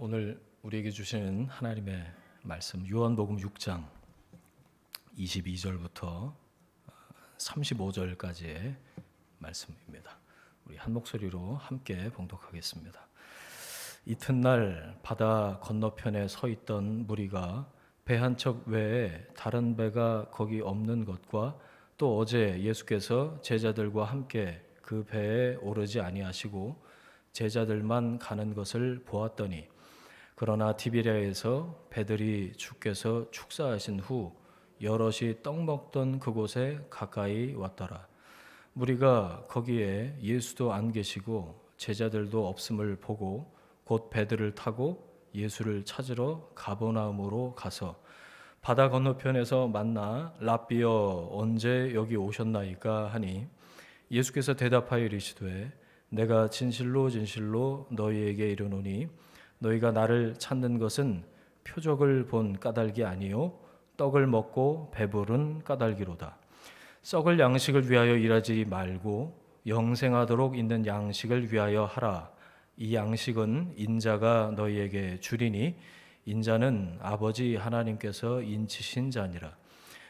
오늘 우리에게 주시는 하나님의 말씀 요한복음 6장 22절부터 35절까지의 말씀입니다. 우리 한 목소리로 함께 봉독하겠습니다. 이튿날 바다 건너편에 서 있던 무리가 배 한 척 외에 다른 배가 거기 없는 것과 또 어제 예수께서 제자들과 함께 그 배에 오르지 아니하시고 제자들만 가는 것을 보았더니 그러나 디비랴에서 배들이 주께서 축사하신 후 여럿이 떡 먹던 그곳에 가까이 왔더라. 무리가 거기에 예수도 안 계시고 제자들도 없음을 보고 곧 배들을 타고 예수를 찾으러 가버나움으로 가서 바다 건너편에서 만나 랍비여 언제 여기 오셨나이까 하니 예수께서 대답하여 이르시되 내가 진실로 진실로 너희에게 이르노니 너희가 나를 찾는 것은 표적을 본 까닭이 아니요 떡을 먹고 배부른 까닭이로다. 썩을 양식을 위하여 일하지 말고 영생하도록 있는 양식을 위하여 하라. 이 양식은 인자가 너희에게 주리니 인자는 아버지 하나님께서 인치신 자니라.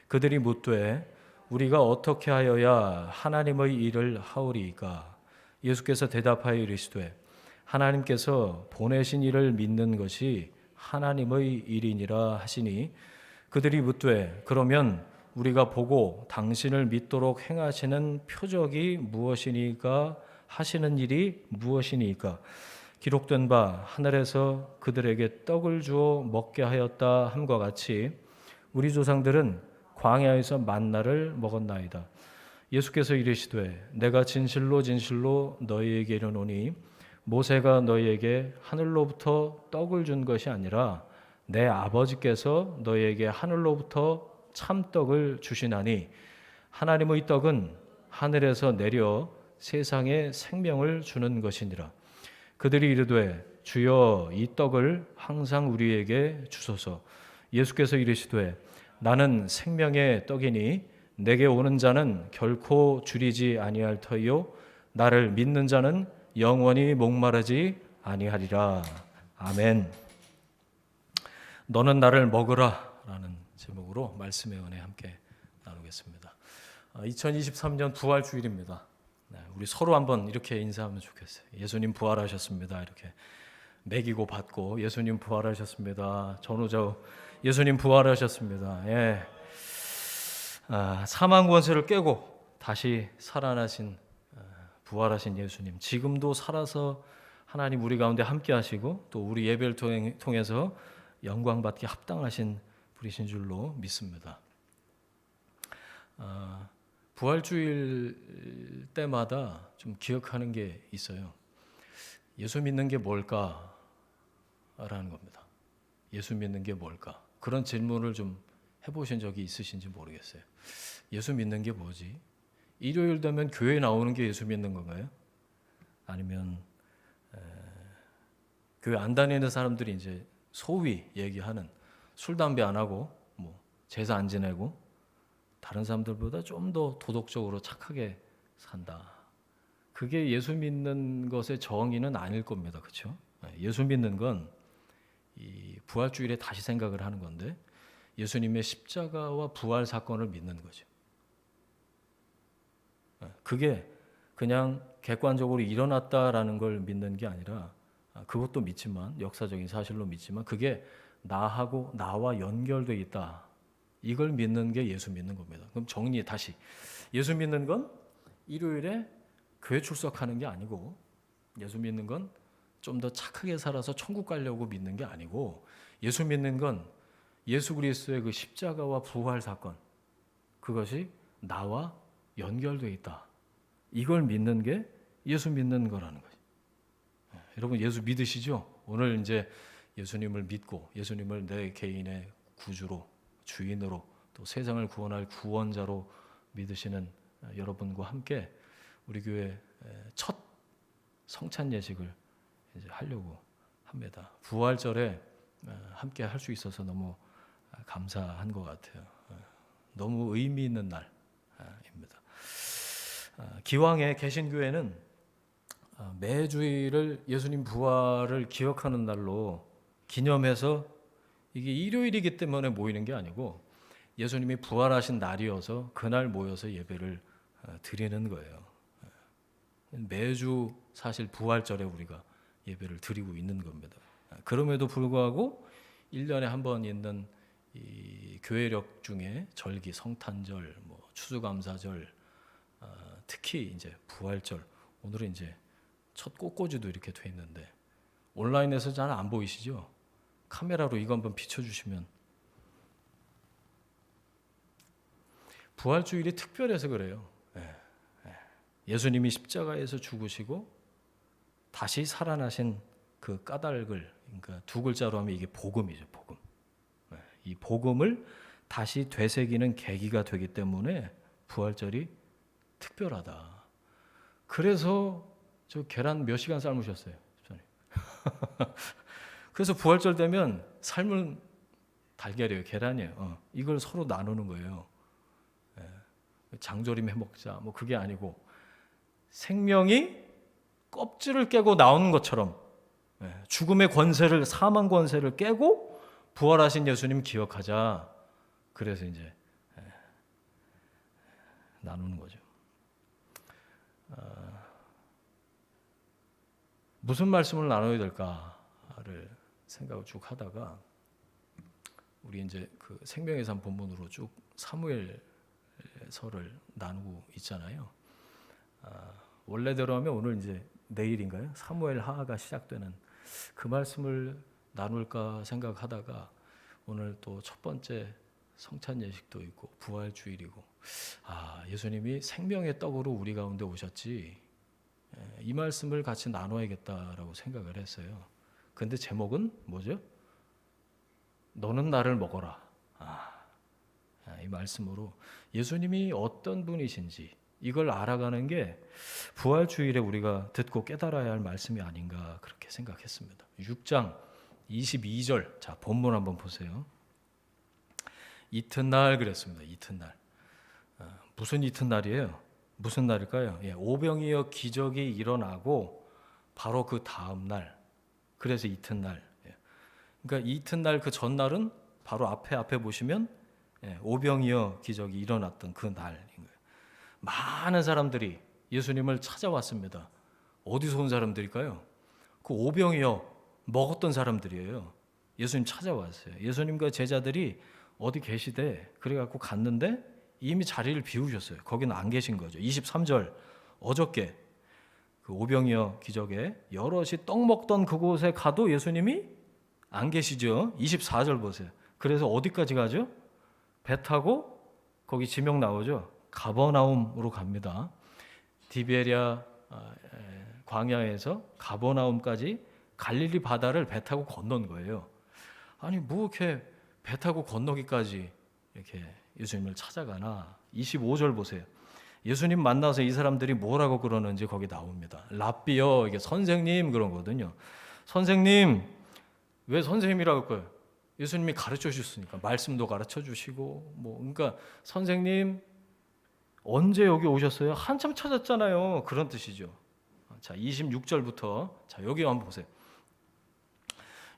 그들이 묻되 우리가 어떻게 하여야 하나님의 일을 하오리이까? 예수께서 대답하여 이르시되 하나님께서 보내신 이를 믿는 것이 하나님의 일이니라 하시니 그들이 묻되 그러면 우리가 보고 당신을 믿도록 행하시는 표적이 무엇이니까 하시는 일이 무엇이니까 기록된 바 하늘에서 그들에게 떡을 주어 먹게 하였다 함과 같이 우리 조상들은 광야에서 만나를 먹었나이다. 예수께서 이르시되 내가 진실로 진실로 너희에게 이르노니 모세가 너희에게 하늘로부터 떡을 준 것이 아니라 내 아버지께서 너희에게 하늘로부터 참떡을 주시나니 하나님의 떡은 하늘에서 내려 세상에 생명을 주는 것이니라. 그들이 이르되 주여 이 떡을 항상 우리에게 주소서. 예수께서 이르시되 나는 생명의 떡이니 내게 오는 자는 결코 줄이지 아니할 터이요 나를 믿는 자는 영원히 목마르지 아니하리라. 아멘. 너는 나를 먹으라 라는 제목으로 말씀의 은혜 함께 나누겠습니다. 2023년 부활주일입니다. 우리 서로 한번 이렇게 인사하면 좋겠어요. 예수님 부활하셨습니다. 이렇게 먹이고 받고 예수님 부활하셨습니다. 전우저 예수님 부활하셨습니다. 예. 사망 권세를 깨고 다시 살아나신 부활하신 예수님, 지금도 살아서 하나님 우리 가운데 함께 하시고 또 우리 예배를 통해서 영광받기 합당하신 분이신 줄로 믿습니다. 부활주일 때마다 좀 기억하는 게 있어요. 예수 믿는 게 뭘까라는 겁니다. 예수 믿는 게 뭘까? 그런 질문을 좀 해보신 적이 있으신지 모르겠어요. 예수 믿는 게 뭐지? 일요일 되면 교회 나오는 게 예수 믿는 건가요? 아니면 교회 안 다니는 사람들이 이제 소위 얘기하는 술 담배 안 하고 뭐 제사 안 지내고 다른 사람들보다 좀 더 도덕적으로 착하게 산다. 그게 예수 믿는 것의 정의는 아닐 겁니다. 그렇죠? 예수 믿는 건 이 부활주일에 다시 생각을 하는 건데 예수님의 십자가와 부활 사건을 믿는 거죠. 그게 그냥 객관적으로 일어났다라는 걸 믿는 게 아니라 그것도 믿지만 역사적인 사실로 믿지만 그게 나하고 나와 연결되어 있다. 이걸 믿는 게 예수 믿는 겁니다. 그럼 정리해 다시. 예수 믿는 건 일요일에 교회 출석하는 게 아니고 예수 믿는 건 좀 더 착하게 살아서 천국 가려고 믿는 게 아니고 예수 믿는 건 예수 그리스도의 그 십자가와 부활 사건 그것이 나와 연결되어 있다. 이걸 믿는 게 예수 믿는 거라는 거죠. 여러분 예수 믿으시죠? 오늘 이제 예수님을 믿고 예수님을 내 개인의 구주로 주인으로 또 세상을 구원할 구원자로 믿으시는 여러분과 함께 우리 교회 첫 성찬 예식을 이제 하려고 합니다. 부활절에 함께 할 수 있어서 너무 감사한 것 같아요. 너무 의미 있는 날입니다. 기왕에 개신교회는 매주일을 예수님 부활을 기억하는 날로 기념해서 이게 일요일이기 때문에 모이는 게 아니고 예수님이 부활하신 날이어서 그날 모여서 예배를 드리는 거예요. 매주 사실 부활절에 우리가 예배를 드리고 있는 겁니다. 그럼에도 불구하고 1년에 한 번 있는 이 교회력 중에 절기, 성탄절, 뭐 추수감사절, 특히 이제 부활절, 오늘은 이제 첫 꽃꽂이도 이렇게 돼 있는데 온라인에서 잘 안 보이시죠? 카메라로 이거 한번 비춰주시면 부활주일이 특별해서 그래요. 예수님이 십자가에서 죽으시고 다시 살아나신 그 까닭을, 그러니까 두 글자로 하면 이게 복음이죠, 복음. 이 복음을 다시 되새기는 계기가 되기 때문에 부활절이 특별하다. 그래서 저 계란 몇 시간 삶으셨어요, 집사님? 그래서 부활절 되면 삶은 달걀이에요, 계란이에요. 이걸 서로 나누는 거예요. 장조림 해 먹자, 뭐 그게 아니고 생명이 껍질을 깨고 나오는 것처럼 죽음의 권세를, 사망 권세를 깨고 부활하신 예수님 기억하자. 그래서 이제 나누는 거죠. 무슨 말씀을 나눠야 될까를 생각을 쭉 하다가 우리 이제 그 생명의 삶 본문으로 쭉 사무엘서를 나누고 있잖아요. 원래대로 하면 오늘 이제 내일인가요? 사무엘 하가 시작되는 그 말씀을 나눌까 생각하다가 오늘 또 첫 번째 성찬 예식도 있고 부활 주일이고 예수님이 생명의 떡으로 우리 가운데 오셨지, 이 말씀을 같이 나눠야겠다라고 생각을 했어요. 근데 제목은 뭐죠? 너는 나를 먹어라. 이 말씀으로 예수님이 어떤 분이신지 이걸 알아가는 게 부활 주일에 우리가 듣고 깨달아야 할 말씀이 아닌가 그렇게 생각했습니다. 6장 22절, 자 본문 한번 보세요. 이튿날 그랬습니다. 이튿날. 무슨 이튿날이에요? 무슨 날일까요? 오병이어 기적이 일어나고 바로 그 다음 날. 그래서 이튿날. 그러니까 이튿날 그 전날은 바로 앞에 보시면 오병이어 기적이 일어났던 그 날인 거예요. 많은 사람들이 예수님을 찾아왔습니다. 어디서 온 사람들일까요? 그 오병이어 먹었던 사람들이에요. 예수님 찾아왔어요. 예수님과 제자들이 어디 계시대. 그래갖고 갔는데 이미 자리를 비우셨어요. 거기는 안 계신 거죠. 23절, 어저께 그 오병이어 기적에 여럿이 떡 먹던 그곳에 가도 예수님이 안 계시죠. 24절 보세요. 그래서 어디까지 가죠? 배 타고 거기 지명 나오죠. 가버나움으로 갑니다. 디베랴 광야에서 가버나움까지 갈릴리 바다를 배 타고 건넌 거예요. 아니 뭐 이렇게 배 타고 건너기까지 이렇게 예수님을 찾아가나. 25절 보세요. 예수님 만나서 이 사람들이 뭐라고 그러는지 거기 나옵니다. 랍비여, 이게 선생님 그러거든요. 선생님, 왜 선생님이라고 할 거예요? 예수님이 가르쳐 주셨으니까 말씀도 가르쳐 주시고 뭐 그러니까 선생님 언제 여기 오셨어요? 한참 찾았잖아요. 그런 뜻이죠. 자, 26절부터 자, 여기 한번 보세요.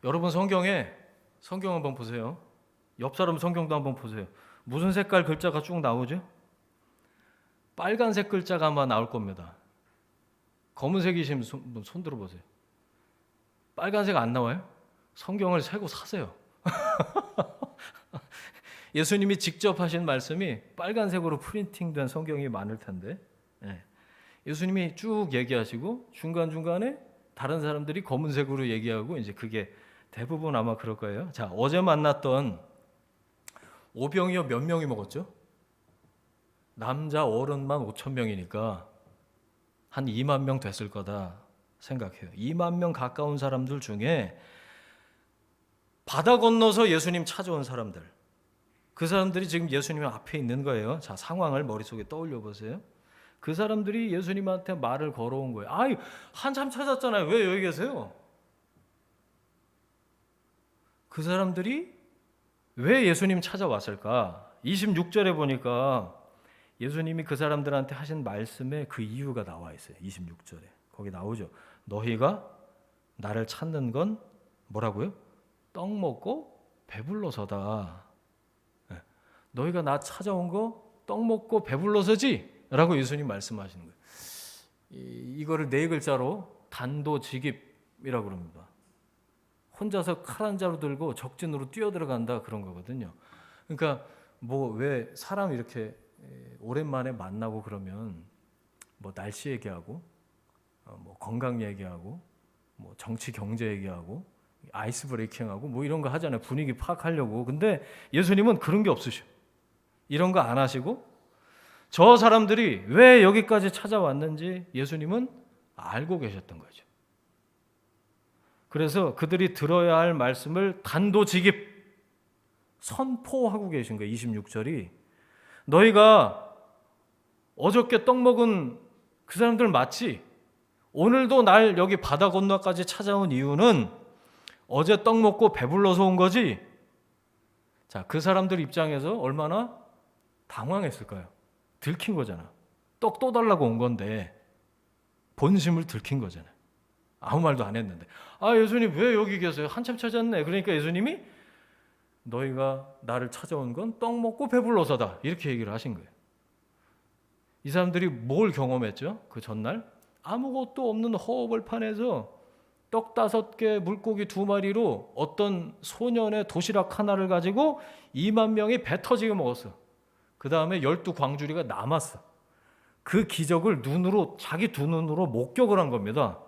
여러분 성경 한번 보세요. 옆 사람 성경도 한번 보세요. 무슨 색깔 글자가 쭉 나오죠? 빨간색 글자가 아마 나올 겁니다. 검은색이시면 손 들어보세요. 빨간색 안 나와요? 성경을 새고 사세요. 예수님이 직접 하신 말씀이 빨간색으로 프린팅된 성경이 많을 텐데 예수님이 쭉 얘기하시고 중간중간에 다른 사람들이 검은색으로 얘기하고 이제 그게 대부분 아마 그럴 거예요. 자, 어제 만났던 오병이어 몇 명이 먹었죠? 남자 어른만 5천 명이니까 한 2만 명 됐을 거다 생각해요. 2만 명 가까운 사람들 중에 바다 건너서 예수님 찾아온 사람들, 그 사람들이 지금 예수님 앞에 있는 거예요. 자, 상황을 머릿속에 떠올려 보세요. 그 사람들이 예수님한테 말을 걸어온 거예요. 아이, 한참 찾았잖아요. 왜 여기 계세요? 그 사람들이 왜 예수님 찾아왔을까? 26절에 보니까 예수님이 그 사람들한테 하신 말씀에 그 이유가 나와 있어요. 26절에. 거기 나오죠. 너희가 나를 찾는 건 뭐라고요? 떡 먹고 배불러서다. 예. 너희가 나 찾아온 거 떡 먹고 배불러서지? 라고 예수님 말씀하시는 거예요. 이거를 네 글자로 단도직입이라고 그럽니다. 혼자서 칼 한 자루 들고 적진으로 뛰어들어간다 그런 거거든요. 그러니까 뭐 왜 사람 이렇게 오랜만에 만나고 그러면 뭐 날씨 얘기하고 뭐 건강 얘기하고 뭐 정치 경제 얘기하고 아이스 브레이킹하고 뭐 이런 거 하잖아요. 분위기 파악하려고. 근데 예수님은 그런 게 없으셔. 이런 거 안 하시고 저 사람들이 왜 여기까지 찾아왔는지 예수님은 알고 계셨던 거죠. 그래서 그들이 들어야 할 말씀을 단도직입 선포하고 계신 거예요. 26절이 너희가 어저께 떡 먹은 그 사람들 맞지? 오늘도 날 여기 바다 건너까지 찾아온 이유는 어제 떡 먹고 배불러서 온 거지? 자, 그 사람들 입장에서 얼마나 당황했을까요? 들킨 거잖아. 떡 또 달라고 온 건데 본심을 들킨 거잖아요. 아무 말도 안 했는데 예수님 왜 여기 계세요? 한참 찾았네. 그러니까 예수님이 너희가 나를 찾아온 건 떡 먹고 배불러서다 이렇게 얘기를 하신 거예요. 이 사람들이 뭘 경험했죠? 그 전날 아무것도 없는 허허벌판에서 떡 5개 물고기 2마리로 어떤 소년의 도시락 하나를 가지고 2만 명이 배 터지게 먹었어. 그 다음에 12광주리가 남았어. 그 기적을 눈으로 자기 두 눈으로 목격을 한 겁니다.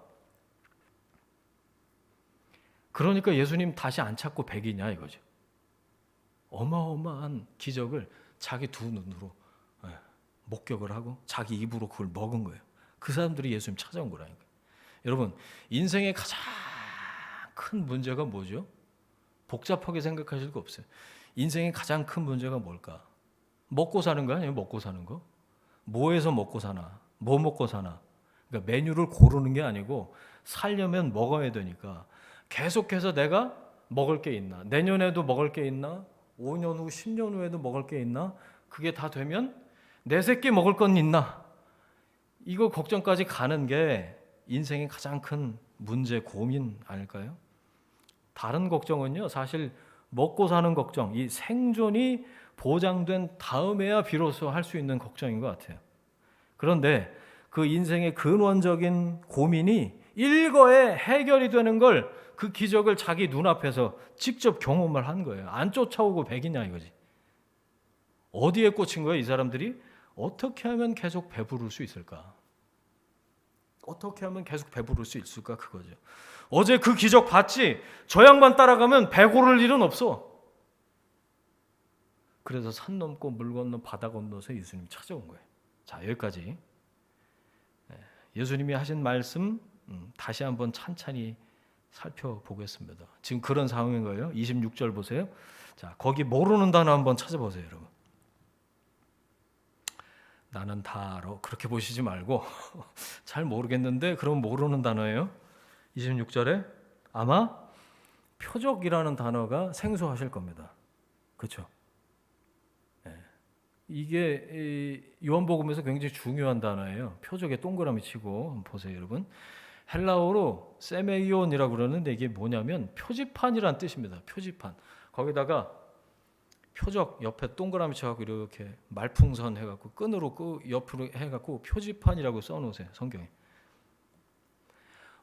그러니까 예수님 다시 안 찾고 백이냐 이거죠. 어마어마한 기적을 자기 두 눈으로 목격을 하고 자기 입으로 그걸 먹은 거예요. 그 사람들이 예수님 찾아온 거라니까요. 여러분 인생의 가장 큰 문제가 뭐죠? 복잡하게 생각하실 거 없어요. 인생의 가장 큰 문제가 뭘까? 먹고 사는 거 아니에요? 먹고 사는 거? 뭐해서 먹고 사나? 뭐 먹고 사나? 그러니까 메뉴를 고르는 게 아니고 살려면 먹어야 되니까 계속해서 내가 먹을 게 있나? 내년에도 먹을 게 있나? 5년 후, 10년 후에도 먹을 게 있나? 그게 다 되면 내 새끼 먹을 건 있나? 이거 걱정까지 가는 게 인생의 가장 큰 문제, 고민 아닐까요? 다른 걱정은요, 사실 먹고 사는 걱정, 이 생존이 보장된 다음에야 비로소 할 수 있는 걱정인 것 같아요. 그런데 그 인생의 근원적인 고민이 일거에 해결이 되는 걸 그 기적을 자기 눈앞에서 직접 경험을 한 거예요. 안 쫓아오고 백이냐 이거지. 어디에 꽂힌 거예요? 이 사람들이 어떻게 하면 계속 배부를 수 있을까? 어떻게 하면 계속 배부를 수 있을까? 그거죠. 어제 그 기적 봤지? 저 양반 따라가면 배고를 일은 없어. 그래서 산 넘고 물 건너 바다 건너서 예수님 찾아온 거예요. 자, 여기까지 예수님이 하신 말씀 다시 한번 찬찬히 살펴보겠습니다. 지금 그런 상황인 거예요. 26절 보세요. 자, 거기 모르는 단어 한번 찾아보세요, 여러분. 나는 다 알아. 그렇게 보시지 말고 잘 모르겠는데 그럼 모르는 단어예요. 26절에 아마 표적이라는 단어가 생소하실 겁니다. 그렇죠? 이게 요한복음에서 굉장히 중요한 단어예요. 표적에 동그라미 치고 한번 보세요, 여러분. 헬라어로 세메이온이라고 그러는데 이게 뭐냐면 표지판이란 뜻입니다. 표지판. 거기다가 표적 옆에 동그라미 쳐갖고 이렇게 말풍선 해갖고 끈으로 옆으로 해갖고 표지판이라고 써놓으세요, 성경에.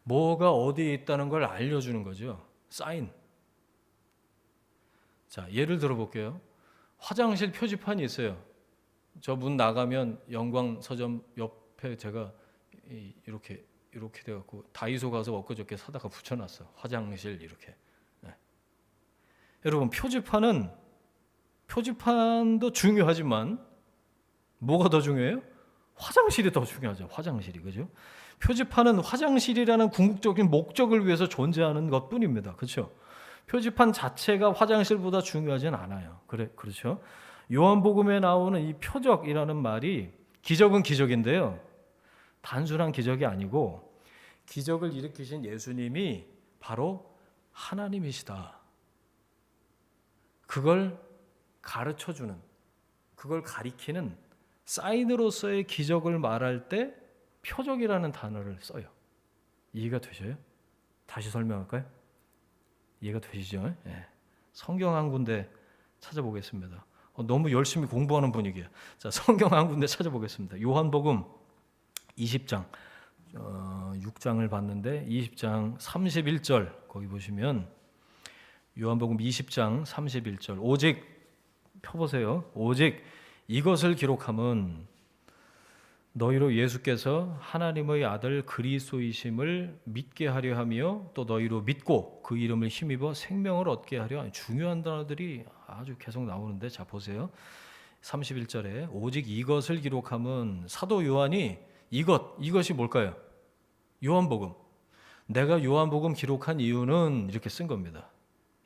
뭐가 어디에 있다는 걸 알려주는 거죠. 사인. 자, 예를 들어볼게요. 화장실 표지판이 있어요. 저 문 나가면 영광 서점 옆에 제가 이렇게 돼갖고 다이소 가서 엊그저께 사다가 붙여놨어. 화장실 이렇게. 네. 여러분 표지판도 중요하지만 뭐가 더 중요해요? 화장실이 더 중요하죠. 화장실이, 그죠? 표지판은 화장실이라는 궁극적인 목적을 위해서 존재하는 것뿐입니다. 그렇죠? 표지판 자체가 화장실보다 중요하진 않아요. 그렇죠? 요한복음에 나오는 이 표적이라는 말이 기적은 기적인데요. 단순한 기적이 아니고 기적을 일으키신 예수님이 바로 하나님이시다. 그걸 가르쳐주는, 그걸 가리키는 사인으로서의 기적을 말할 때 표적이라는 단어를 써요. 이해가 되셔요? 다시 설명할까요? 이해가 되시죠? 예. 성경 한 군데 찾아보겠습니다. 너무 열심히 공부하는 분위기야. 자, 성경 한 군데 찾아보겠습니다. 요한복음 20장 6장을 봤는데 20장 31절 거기 보시면 요한복음 20장 31절 오직 펴보세요. 오직 이것을 기록함은 너희로 예수께서 하나님의 아들 그리스도이심을 믿게 하려 하며 또 너희로 믿고 그 이름을 힘입어 생명을 얻게 하려 하며 중요한 단어들이 아주 계속 나오는데 자 보세요. 31절에 오직 이것을 기록함은 사도 요한이 이것이 뭘까요? 요한복음. 내가 요한복음 기록한 이유는 이렇게 쓴 겁니다.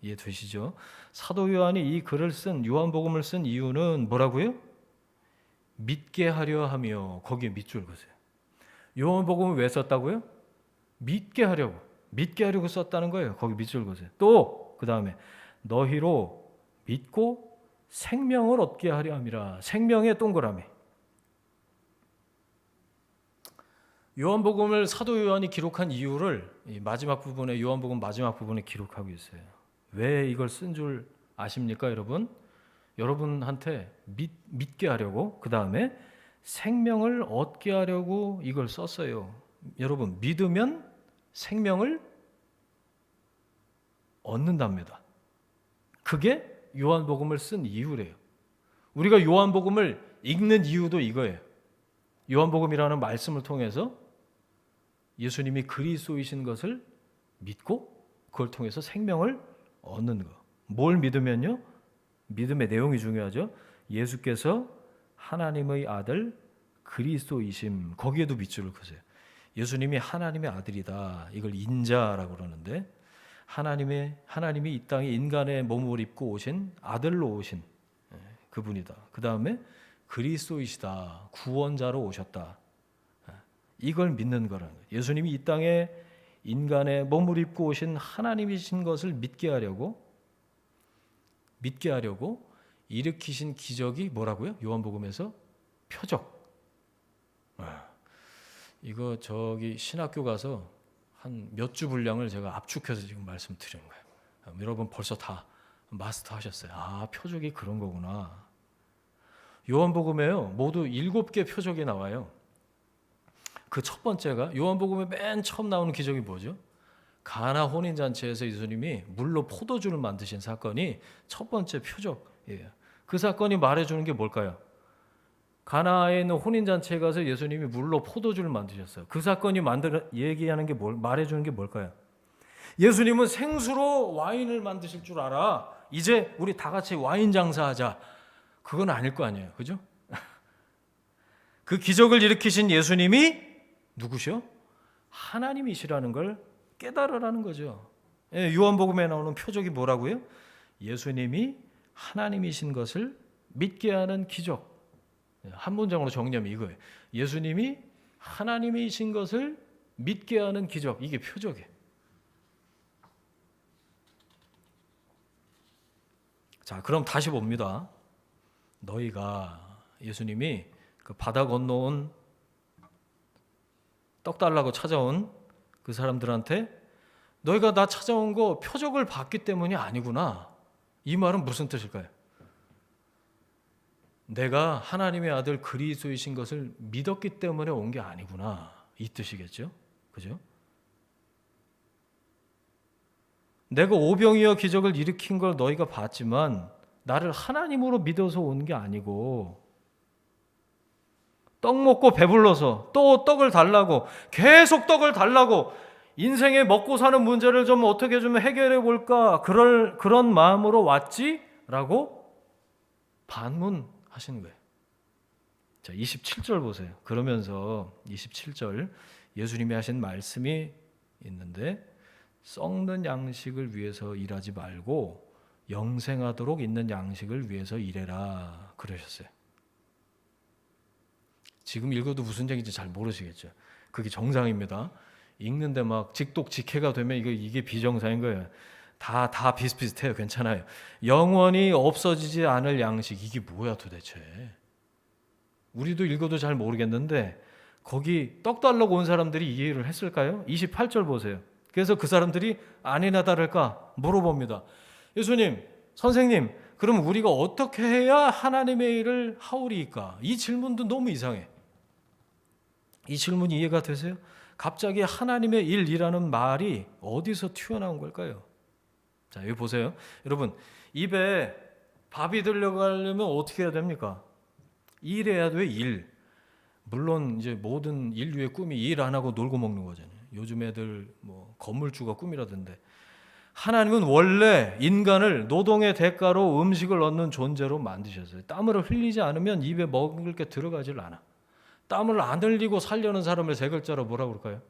이해되시죠? 사도 요한이 이 글을 쓴 요한복음을 쓴 이유는 뭐라고요? 믿게 하려 하며 거기에 밑줄 그으세요. 요한복음을 왜 썼다고요? 믿게 하려고 썼다는 거예요. 거기 밑줄 그으세요. 또 그 다음에 너희로 믿고 생명을 얻게 하려 함이라. 생명의 동그라미. 요한복음을 사도 요한이 기록한 이유를 이 마지막 부분에 요한복음 마지막 부분에 기록하고 있어요. 왜 이걸 쓴 줄 아십니까, 여러분? 여러분한테 믿게 하려고 그 다음에 생명을 얻게 하려고 이걸 썼어요. 여러분 믿으면 생명을 얻는답니다. 그게 요한복음을 쓴 이유래요. 우리가 요한복음을 읽는 이유도 이거예요. 요한복음이라는 말씀을 통해서 예수님이 그리스도이신 것을 믿고 그걸 통해서 생명을 얻는 거. 뭘 믿으면요? 믿음의 내용이 중요하죠. 예수께서 하나님의 아들 그리스도이심 거기에도 밑줄을 그으세요. 예수님이 하나님의 아들이다. 이걸 인자라고 그러는데 하나님이 이 땅에 인간의 몸을 입고 오신 아들로 오신 그분이다. 그 다음에 그리스도이시다. 구원자로 오셨다. 이걸 믿는 거라는 거예요. 예수님이 이 땅에 인간의 몸을 입고 오신 하나님이신 것을 믿게 하려고 일으키신 기적이 뭐라고요? 요한복음에서 표적. 이거 저기 신학교 가서 한 몇 주 분량을 제가 압축해서 지금 말씀드리는 거예요. 여러분 벌써 다 마스터 하셨어요. 아, 표적이 그런 거구나. 요한복음에요. 모두 7개 표적이 나와요. 그 첫 번째가 요한복음에 맨 처음 나오는 기적이 뭐죠? 가나 혼인잔치에서 예수님이 물로 포도주를 만드신 사건이 첫 번째 표적이에요. 그 사건이 말해주는 게 뭘까요? 가나에 있는 혼인잔치에 가서 예수님이 물로 포도주를 만드셨어요. 그 사건이 얘기하는 게 말해주는 게 뭘까요? 예수님은 생수로 와인을 만드실 줄 알아. 이제 우리 다 같이 와인 장사하자. 그건 아닐 거 아니에요. 그죠? 그 기적을 일으키신 예수님이 누구시요? 하나님이시라는 걸 깨달으라는 거죠. 요한복음에 나오는 표적이 뭐라고요? 예수님이 하나님이신 것을 믿게 하는 기적. 한 문장으로 정리하면 이거예요. 예수님이 하나님이신 것을 믿게 하는 기적. 이게 표적이에요. 자, 그럼 다시 봅니다. 너희가 예수님이 그 바다 건너온 떡 달라고 찾아온 그 사람들한테 너희가 나 찾아온 거 표적을 봤기 때문이 아니구나. 이 말은 무슨 뜻일까요? 내가 하나님의 아들 그리스도이신 것을 믿었기 때문에 온 게 아니구나. 이 뜻이겠죠? 그죠? 내가 오병이어 기적을 일으킨 걸 너희가 봤지만 나를 하나님으로 믿어서 온 게 아니고 떡 먹고 배불러서 또 떡을 달라고 계속 떡을 달라고 인생에 먹고 사는 문제를 좀 어떻게 좀 해결해 볼까 그런 마음으로 왔지라고 반문하시는 거예요. 자, 27절 보세요. 그러면서 27절 예수님이 하신 말씀이 있는데 썩는 양식을 위해서 일하지 말고 영생하도록 있는 양식을 위해서 일해라 그러셨어요. 지금 읽어도 무슨 얘기인지 잘 모르시겠죠. 그게 정상입니다. 읽는데 막 직독직해가 되면 이게 비정상인 거예요. 다 비슷비슷해요. 괜찮아요. 영원히 없어지지 않을 양식. 이게 뭐야 도대체. 우리도 읽어도 잘 모르겠는데 거기 떡 달라고 온 사람들이 이해를 했을까요? 28절 보세요. 그래서 그 사람들이 아니나 다를까 물어봅니다. 예수님, 선생님, 그럼 우리가 어떻게 해야 하나님의 일을 하오리이까? 이 질문도 너무 이상해. 이 질문이 이해가 되세요? 갑자기 하나님의 일이라는 말이 어디서 튀어나온 걸까요? 자, 여기 보세요. 여러분, 입에 밥이 들어가려면 어떻게 해야 됩니까? 일해야 돼, 일. 물론 이제 모든 인류의 꿈이 일 안 하고 놀고 먹는 거잖아요. 요즘 애들 뭐 건물주가 꿈이라던데. 하나님은 원래 인간을 노동의 대가로 음식을 얻는 존재로 만드셨어요. 땀을 흘리지 않으면 입에 먹을 게 들어가질 않아. 땀을 안 흘리고 살려는 사람을 세 글자로 뭐라고 그럴까요?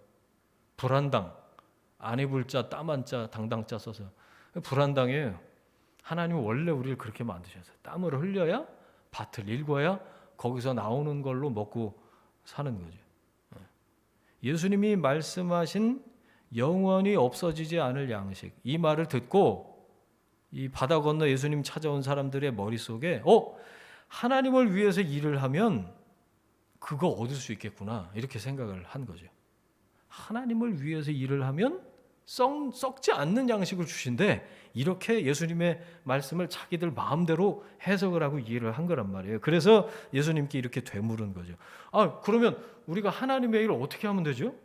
불안당. 안 입을 자, 땀 한 자, 당당자 써서 불안당이에요. 하나님은 원래 우리를 그렇게 만드셨어요. 땀을 흘려야 밭을 일궈야 거기서 나오는 걸로 먹고 사는 거죠. 예수님이 말씀하신 영원히 없어지지 않을 양식, 이 말을 듣고 이 바다 건너 예수님 찾아온 사람들의 머릿속에 하나님을 위해서 일을 하면 그거 얻을 수 있겠구나 이렇게 생각을 한 거죠. 하나님을 위해서 일을 하면 썩지 않는 양식을 주신대. 이렇게 예수님의 말씀을 자기들 마음대로 해석을 하고 이해를 한 거란 말이에요. 그래서 예수님께 이렇게 되물은 거죠. 그러면 우리가 하나님의 일을 어떻게 하면 되죠?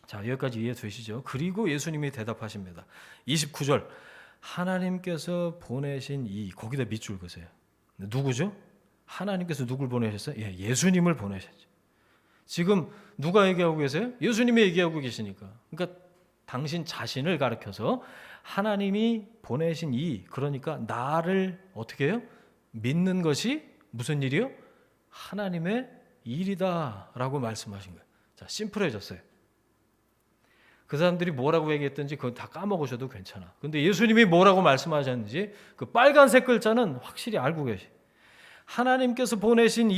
자, 여기까지 이해되시죠? 그리고 예수님이 대답하십니다. 29절, 하나님께서 보내신 거기다 밑줄 그으세요. 누구죠? 하나님께서 누굴 보내셨어요? 예수님을 보내셨죠. 지금 누가 얘기하고 계세요? 예수님이 얘기하고 계시니까. 그러니까 당신 자신을 가리켜서 하나님이 보내신 그러니까 나를 어떻게 해요? 믿는 것이 무슨 일이요? 하나님의 일이다 라고 말씀하신 거예요. 자, 심플해졌어요. 그 사람들이 뭐라고 얘기했든지 그건 다 까먹으셔도 괜찮아. 근데 예수님이 뭐라고 말씀하셨는지 그 빨간색 글자는 확실히 알고 계시. 하나님께서 보내신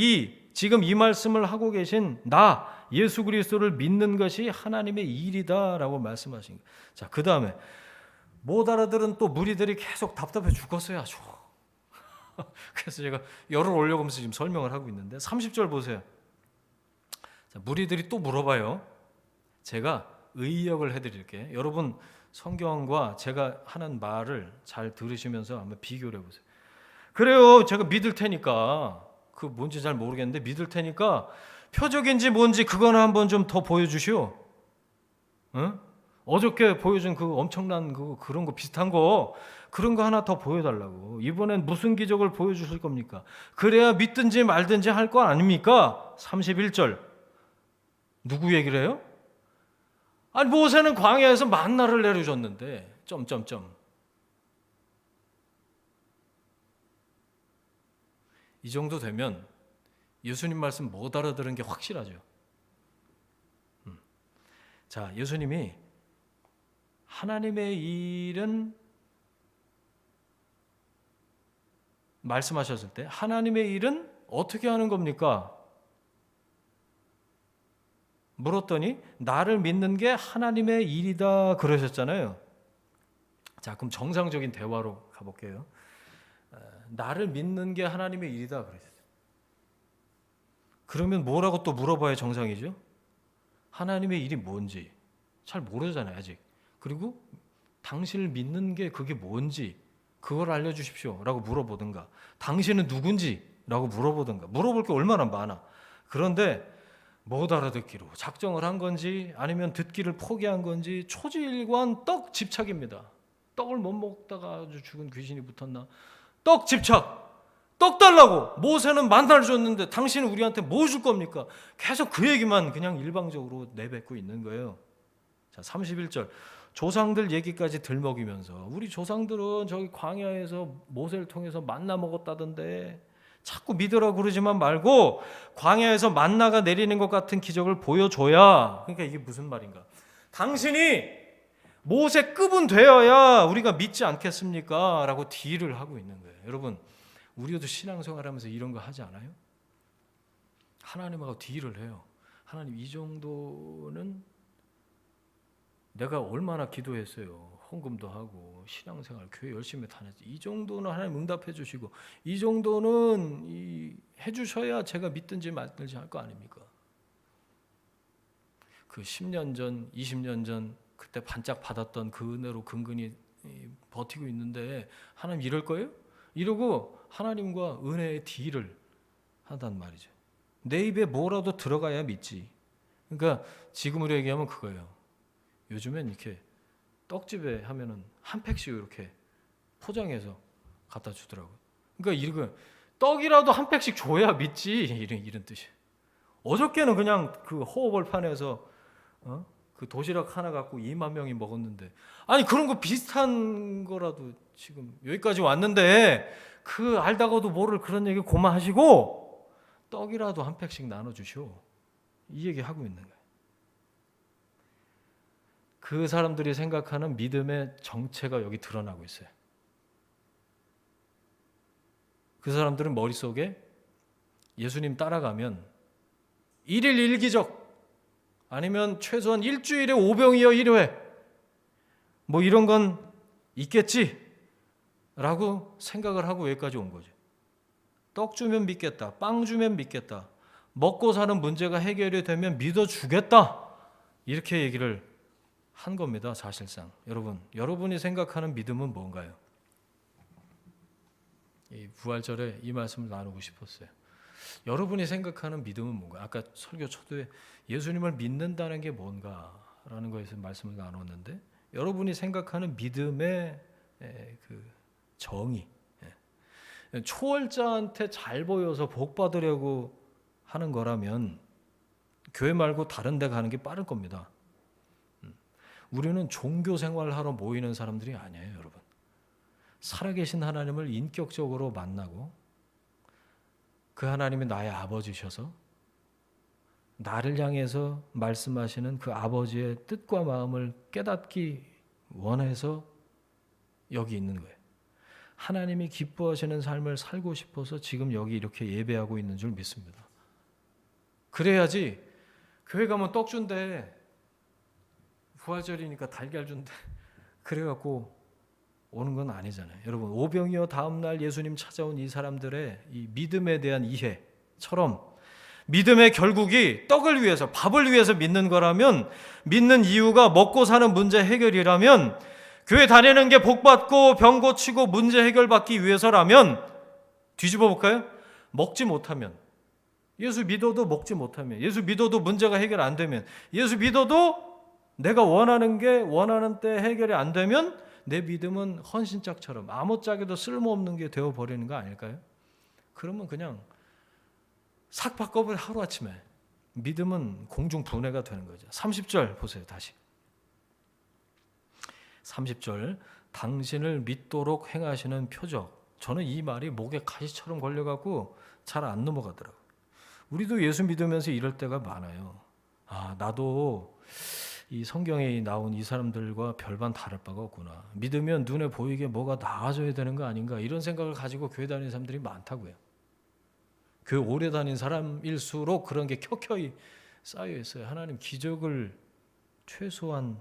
지금 이 말씀을 하고 계신 나 예수 그리스도를 믿는 것이 하나님의 일이다라고 말씀하신 거예요. 자, 그 다음에 못 알아들은 또 무리들이 계속 답답해 죽었어요. 아주. 그래서 제가 열을 올려가면서 지금 설명을 하고 있는데 30절 보세요. 자, 무리들이 또 물어봐요. 제가 의역을 해드릴게요. 여러분 성경과 제가 하는 말을 잘 들으시면서 한번 비교를 해보세요. 그래요, 제가 믿을 테니까 그 뭔지 잘 모르겠는데 믿을 테니까 표적인지 뭔지 그거는 한번 좀 더 보여주시오. 응? 어저께 보여준 그 엄청난 그런 거 비슷한 거 그런 거 하나 더 보여달라고. 이번엔 무슨 기적을 보여주실 겁니까? 그래야 믿든지 말든지 할 거 아닙니까? 31절 누구 얘기를 해요? 아니 모세는 광야에서 만나를 내려줬는데 이 정도 되면 예수님 말씀 못 알아들은 게 확실하죠. 자, 예수님이 하나님의 일은 말씀하셨을 때 하나님의 일은 어떻게 하는 겁니까? 물었더니 나를 믿는 게 하나님의 일이다 그러셨잖아요. 자, 그럼 정상적인 대화로 가볼게요. 나를 믿는 게 하나님의 일이다 그러셨어요. 그러면 뭐라고 또 물어봐야 정상이죠? 하나님의 일이 뭔지 잘 모르잖아요 아직. 그리고 당신을 믿는 게 그게 뭔지 그걸 알려주십시오 라고 물어보든가, 당신은 누군지 라고 물어보든가. 물어볼 게 얼마나 많아. 그런데 못 알아듣기로 작정을 한 건지 아니면 듣기를 포기한 건지 초지일관 떡 집착입니다. 떡을 못 먹다가 아주 죽은 귀신이 붙었나. 떡 집착. 떡 달라고. 모세는 만나를 줬는데 당신은 우리한테 뭐 줄 겁니까? 계속 그 얘기만 그냥 일방적으로 내뱉고 있는 거예요. 자, 31절 조상들 얘기까지 들먹이면서 우리 조상들은 저기 광야에서 모세를 통해서 만나 먹었다던데 자꾸 믿으라고 그러지만 말고 광야에서 만나가 내리는 것 같은 기적을 보여줘야. 그러니까 이게 무슨 말인가? 당신이 모세급은 되어야 우리가 믿지 않겠습니까? 라고 딜을 하고 있는 거예요. 여러분 우리도 신앙생활하면서 이런 거 하지 않아요? 하나님하고 딜을 해요. 하나님 이 정도는 내가 얼마나 기도했어요. 헌금도 하고 신앙생활 교회 열심히 다녔지. 이 정도는 하나님 응답해 주시고 이 정도는 해주셔야 제가 믿든지 말든지 할 거 아닙니까? 그 10년 전, 20년 전 그때 반짝 받았던 그 은혜로 근근히 버티고 있는데 하나님 이럴 거예요? 이러고 하나님과 은혜의 딜을 한단 말이죠. 내 입에 뭐라도 들어가야 믿지. 그러니까 지금으로 얘기하면 그거예요. 요즘엔 이렇게 떡집에 하면은 한 팩씩 이렇게 포장해서 갖다 주더라고요. 그러니까 이거 떡이라도 한 팩씩 줘야 믿지, 이런 뜻이에요. 어저께는 그냥 그 호흡을판에서 그 도시락 하나 갖고 2만 명이 먹었는데, 아니 그런 거 비슷한 거라도 지금 여기까지 왔는데 그 알다가도 모를 그런 얘기 고만하시고 떡이라도 한 팩씩 나눠주시오, 이 얘기 하고 있는 거예요. 그 사람들이 생각하는 믿음의 정체가 여기 드러나고 있어요. 그 사람들은 머릿속에 예수님 따라가면 1일 1기적 아니면 최소한 일주일에 5병이어 1회 뭐 이런 건 있겠지 라고 생각을 하고 여기까지 온 거죠. 떡 주면 믿겠다, 빵 주면 믿겠다, 먹고 사는 문제가 해결이 되면 믿어주겠다, 이렇게 얘기를 한 겁니다. 사실상 여러분이 생각하는 믿음은 뭔가요? 이 부활절에 이 말씀을 나누고 싶었어요. 여러분이 생각하는 믿음은 뭔가? 아까 설교 초도에 예수님을 믿는다는 게 뭔가라는 거에서 말씀을 나눴는데, 여러분이 생각하는 믿음의 그 정의, 초월자한테 잘 보여서 복 받으려고 하는 거라면 교회 말고 다른 데 가는 게 빠를 겁니다. 우리는 종교 생활하러 모이는 사람들이 아니에요, 여러분. 살아계신 하나님을 인격적으로 만나고 그 하나님이 나의 아버지셔서 나를 향해서 말씀하시는 그 아버지의 뜻과 마음을 깨닫기 원해서 여기 있는 거예요. 하나님이 기뻐하시는 삶을 살고 싶어서 지금 여기 이렇게 예배하고 있는 줄 믿습니다. 그래야지 교회 가면 떡 준대, 부활절이니까 달걀 준대, 그래갖고 오는 건 아니잖아요. 여러분, 오병이어 다음날 예수님 찾아온 이 사람들의 이 믿음에 대한 이해처럼 믿음의 결국이 떡을 위해서, 밥을 위해서 믿는 거라면, 믿는 이유가 먹고 사는 문제 해결이라면, 교회 다니는 게 복받고 병 고치고 문제 해결받기 위해서라면, 뒤집어 볼까요? 먹지 못하면, 예수 믿어도 먹지 못하면, 예수 믿어도 문제가 해결 안 되면, 예수 믿어도 내가 원하는 게 원하는 때 해결이 안 되면 내 믿음은 헌신짝처럼 아무짝에도 쓸모없는 게 되어버리는 거 아닐까요? 그러면 그냥 싹 바꿔버려, 하루아침에. 믿음은 공중분해가 되는 거죠. 30절 보세요, 다시. 30절, 당신을 믿도록 행하시는 표적. 저는 이 말이 목에 가시처럼 걸려갖고 잘 안 넘어가더라고요. 우리도 예수 믿으면서 이럴 때가 많아요. 나도 이 성경에 나온 이 사람들과 별반 다를 바가 없구나. 믿으면 눈에 보이게 뭐가 나아져야 되는 거 아닌가, 이런 생각을 가지고 교회 다니는 사람들이 많다고요. 교회 오래 다닌 사람일수록 그런 게 켜켜이 쌓여 있어요. 하나님 기적을, 최소한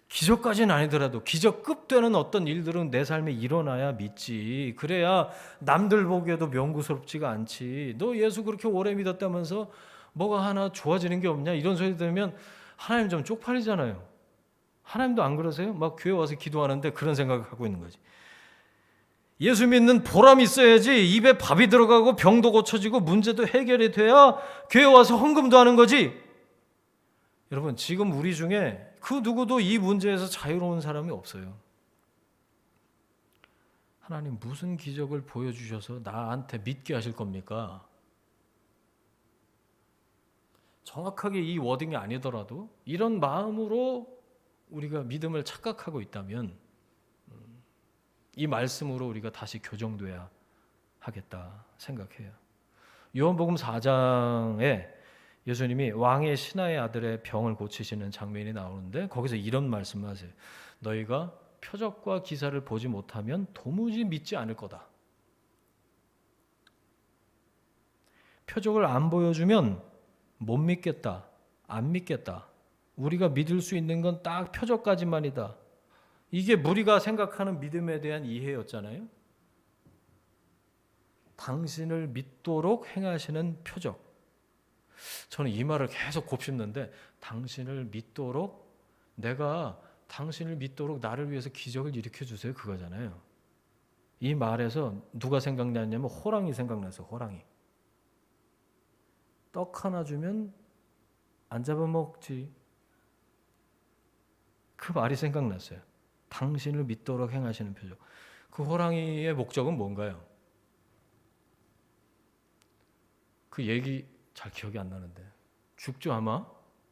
기적까지는 아니더라도 기적급 되는 어떤 일들은 내 삶에 일어나야 믿지. 그래야 남들 보기에도 명구스럽지가 않지. 너 예수 그렇게 오래 믿었다면서 뭐가 하나 좋아지는 게 없냐, 이런 소리 들으면 하나님 좀 쪽팔리잖아요. 하나님도 안 그러세요? 막 교회 와서 기도하는데 그런 생각을 하고 있는 거지. 예수 믿는 보람이 있어야지. 입에 밥이 들어가고 병도 고쳐지고 문제도 해결이 돼야 교회 와서 헌금도 하는 거지. 여러분, 지금 우리 중에 그 누구도 이 문제에서 자유로운 사람이 없어요. 하나님 무슨 기적을 보여주셔서 나한테 믿게 하실 겁니까? 정확하게 이 워딩이 아니더라도 이런 마음으로 우리가 믿음을 착각하고 있다면 이 말씀으로 우리가 다시 교정돼야 하겠다 생각해요. 요한복음 4장에 예수님이 왕의 신하의 아들의 병을 고치시는 장면이 나오는데 거기서 이런 말씀을 하세요. 너희가 표적과 기사를 보지 못하면 도무지 믿지 않을 거다. 표적을 안 보여주면 못 믿겠다, 안 믿겠다. 우리가 믿을 수 있는 건 딱 표적까지만이다. 이게 우리가 생각하는 믿음에 대한 이해였잖아요. 당신을 믿도록 행하시는 표적. 저는 이 말을 계속 곱씹는데, 당신을 믿도록 내가 당신을 믿도록 나를 위해서 기적을 일으켜 주세요. 그거잖아요. 이 말에서 누가 생각나냐면 호랑이 생각나서 호랑이. 떡 하나 주면 안 잡아먹지. 그 말이 생각났어요. 당신을 믿도록 행하시는 표적. 그 호랑이의 목적은 뭔가요? 그 얘기 잘 기억이 안 나는데 죽죠 아마?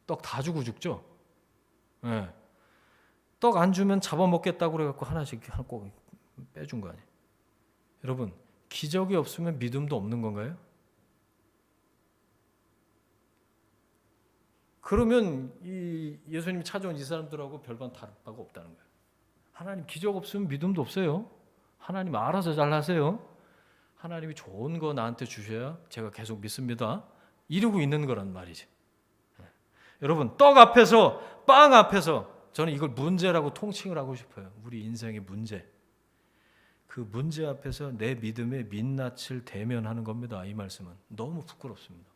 떡 다 주고 죽죠? 네. 떡 안 주면 잡아먹겠다고 그래갖고 하나씩 꼭 빼준 거 아니에요? 여러분 기적이 없으면 믿음도 없는 건가요? 그러면 이 예수님이 찾아온 이 사람들하고 별반 다를 바가 없다는 거예요. 하나님 기적 없으면 믿음도 없어요. 하나님 알아서 잘 하세요. 하나님이 좋은 거 나한테 주셔야 제가 계속 믿습니다. 이러고 있는 거란 말이지. 여러분 떡 앞에서 빵 앞에서 저는 이걸 문제라고 통칭을 하고 싶어요. 우리 인생의 문제. 그 문제 앞에서 내 믿음의 민낯을 대면하는 겁니다. 이 말씀은 너무 부끄럽습니다.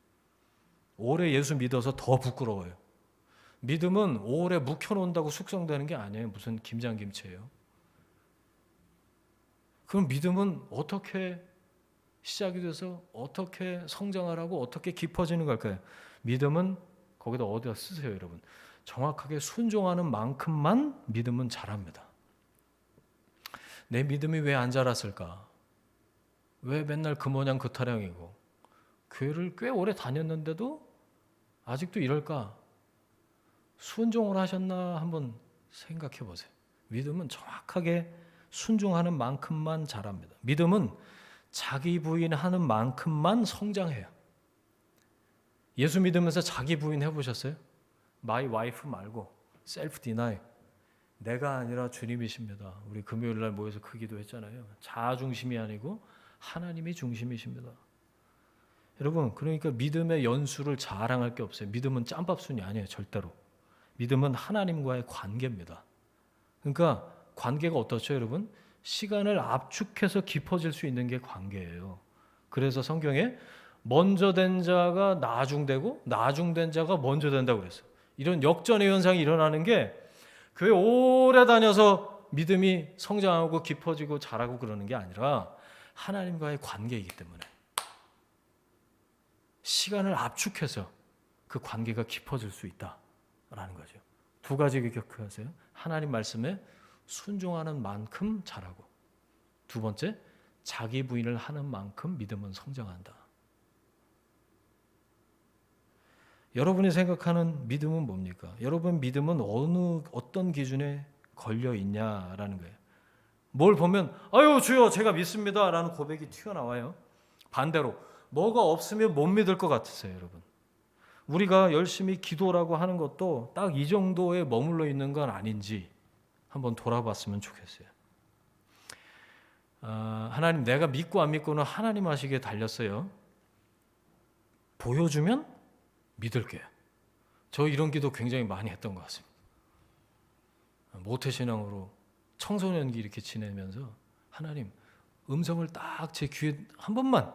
오래 예수 믿어서 더 부끄러워요. 믿음은 오래 묵혀놓는다고 숙성되는 게 아니에요. 무슨 김장김치예요. 그럼 믿음은 어떻게 시작이 돼서 어떻게 성장하라고 어떻게 깊어지는 걸까요? 믿음은 거기다 어디다 쓰세요, 여러분. 정확하게 순종하는 만큼만 믿음은 자랍니다. 내 믿음이 왜 안 자랐을까? 왜 맨날 그 모양 그 타령이고 교회를 꽤 오래 다녔는데도 아직도 이럴까? 순종을 하셨나 한번 생각해 보세요. 믿음은 정확하게 순종하는 만큼만 자랍니다. 믿음은 자기 부인하는 만큼만 성장해요. 예수 믿으면서 자기 부인 해보셨어요? My wife 말고 self deny. 내가 아니라 주님이십니다. 우리 금요일 날 모여서 그 기도했잖아요. 자아 중심이 아니고 하나님이 중심이십니다. 여러분 그러니까 믿음의 연수를 자랑할 게 없어요. 믿음은 짬밥순이 아니에요. 절대로. 믿음은 하나님과의 관계입니다. 그러니까 관계가 어떻죠 여러분? 시간을 압축해서 깊어질 수 있는 게 관계예요. 그래서 성경에 먼저 된 자가 나중되고 나중된 자가 먼저 된다고 그랬어요. 이런 역전의 현상이 일어나는 게 교회 오래 다녀서 믿음이 성장하고 깊어지고 자라고 그러는 게 아니라 하나님과의 관계이기 때문에 시간을 압축해서 그 관계가 깊어질 수 있다라는 거죠. 두 가지 기억하세요. 하나님 말씀에 순종하는 만큼 자라고, 두 번째 자기 부인을 하는 만큼 믿음은 성장한다. 여러분이 생각하는 믿음은 뭡니까? 여러분 믿음은 어떤 기준에 걸려 있냐라는 거예요. 뭘 보면 아유 주여 제가 믿습니다라는 고백이 튀어나와요. 반대로 뭐가 없으면 못 믿을 것 같으세요, 여러분. 우리가 열심히 기도라고 하는 것도 딱 이 정도에 머물러 있는 건 아닌지 한번 돌아봤으면 좋겠어요. 하나님 내가 믿고 안 믿고는 하나님 하시기에 달렸어요. 보여주면 믿을게요. 저 이런 기도 굉장히 많이 했던 것 같습니다. 모태신앙으로 청소년기 이렇게 지내면서 하나님 음성을 딱 제 귀에 한 번만,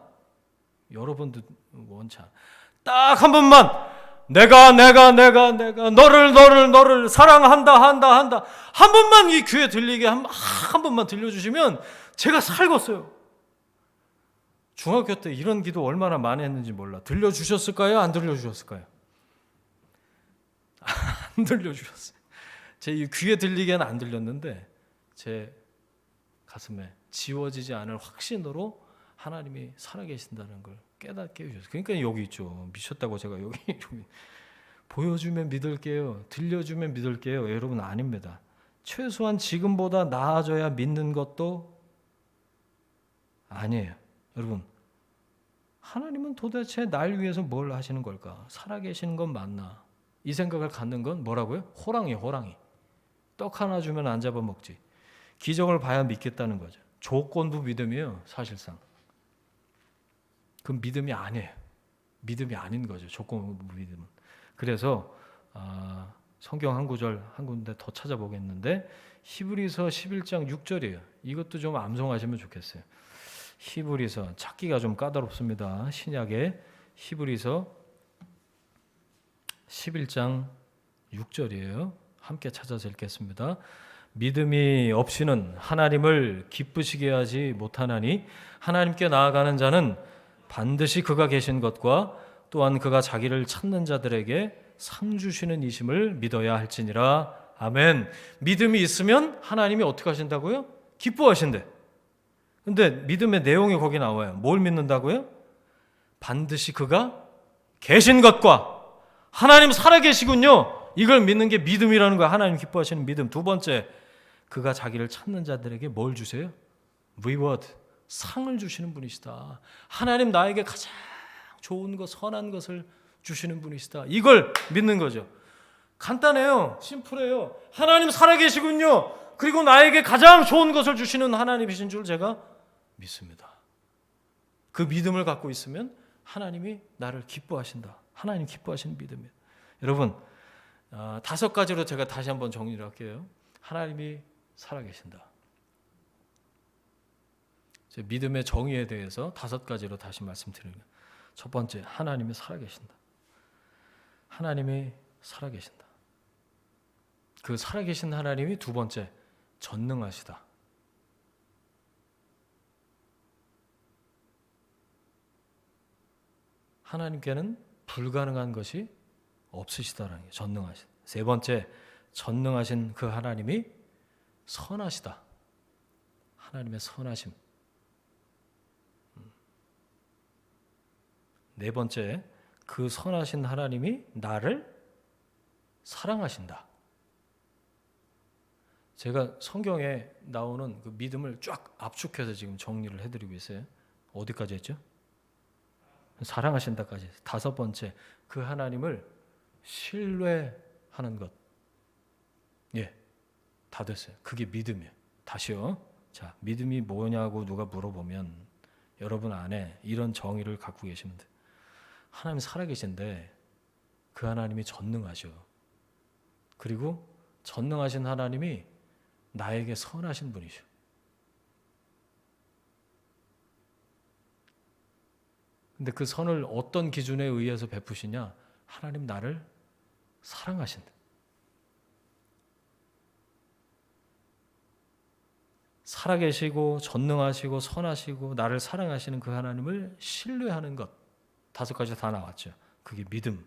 여러분도 원치 않아, 딱 한 번만 내가 너를 사랑한다 한 번만 이 귀에 들리게 한 번만 들려주시면 제가 살겠어요. 중학교 때 이런 기도 얼마나 많이 했는지 몰라. 들려주셨을까요? 안 들려주셨을까요? 안 들려주셨어요. 제 귀에 들리게는 안 들렸는데 제 가슴에 지워지지 않을 확신으로 하나님이 살아계신다는 걸 깨닫게 해주셨어요. 그러니까 여기 있죠. 미쳤다고 제가 여기 보여주면 믿을게요. 들려주면 믿을게요. 여러분 아닙니다. 최소한 지금보다 나아져야 믿는 것도 아니에요. 여러분 하나님은 도대체 날 위해서 뭘 하시는 걸까? 살아계시는 건 맞나? 이 생각을 갖는 건 뭐라고요? 호랑이. 떡 하나 주면 안 잡아먹지. 기적을 봐야 믿겠다는 거죠. 조건부 믿음이에요. 사실상. 그건 믿음이 아니에요. 믿음이 아닌 거죠. 조건부 믿음은. 그래서 성경 한 구절 한 군데 더 찾아보겠는데 히브리서 11장 6절이에요. 이것도 좀 암송하시면 좋겠어요. 히브리서 찾기가 좀 까다롭습니다. 신약의 히브리서 11장 6절이에요. 함께 찾아서 읽겠습니다. 믿음이 없이는 하나님을 기쁘시게 하지 못하나니 하나님께 나아가는 자는 반드시 그가 계신 것과 또한 그가 자기를 찾는 자들에게 상 주시는 이심을 믿어야 할지니라. 아멘. 믿음이 있으면 하나님이 어떻게 하신다고요? 기뻐하신대. 근데 믿음의 내용이 거기 나와요. 뭘 믿는다고요? 반드시 그가 계신 것과 하나님 살아계시군요. 이걸 믿는 게 믿음이라는 거야. 하나님 기뻐하시는 믿음. 두 번째, 그가 자기를 찾는 자들에게 뭘 주세요? reward, 상을 주시는 분이시다. 하나님 나에게 가장 좋은 것, 선한 것을 주시는 분이시다. 이걸 믿는 거죠. 간단해요. 심플해요. 하나님 살아계시군요. 그리고 나에게 가장 좋은 것을 주시는 하나님이신 줄 제가 믿습니다. 그 믿음을 갖고 있으면 하나님이 나를 기뻐하신다. 하나님 기뻐하시는 믿음이에요. 여러분, 5가지로 제가 다시 한번 정리를 할게요. 하나님이 살아계신다. 믿음의 정의에 대해서 5가지로 다시 말씀드리면, 첫 번째, 하나님이 살아계신다. 하나님이 살아계신다. 그 살아계신 하나님이 두 번째, 전능하시다. 하나님께는 불가능한 것이 없으시다라는 게 전능하시다. 세 번째, 전능하신 그 하나님이 선하시다. 하나님의 선하심. 네 번째, 그 선하신 하나님이 나를 사랑하신다. 제가 성경에 나오는 그 믿음을 쫙 압축해서 지금 정리를 해드리고 있어요. 어디까지 했죠? 사랑하신다까지. 5번째, 그 하나님을 신뢰하는 것. 예, 다 됐어요. 그게 믿음이에요. 다시요. 자, 믿음이 뭐냐고 누가 물어보면 여러분 안에 이런 정의를 갖고 계시면 돼요. 하나님 살아계신데 그 하나님이 전능하셔. 그리고 전능하신 하나님이 나에게 선하신 분이셔. 근데 그 선을 어떤 기준에 의해서 베푸시냐? 하나님 나를 사랑하신다. 살아계시고 전능하시고 선하시고 나를 사랑하시는 그 하나님을 신뢰하는 것. 5가지 다 나왔죠. 그게 믿음.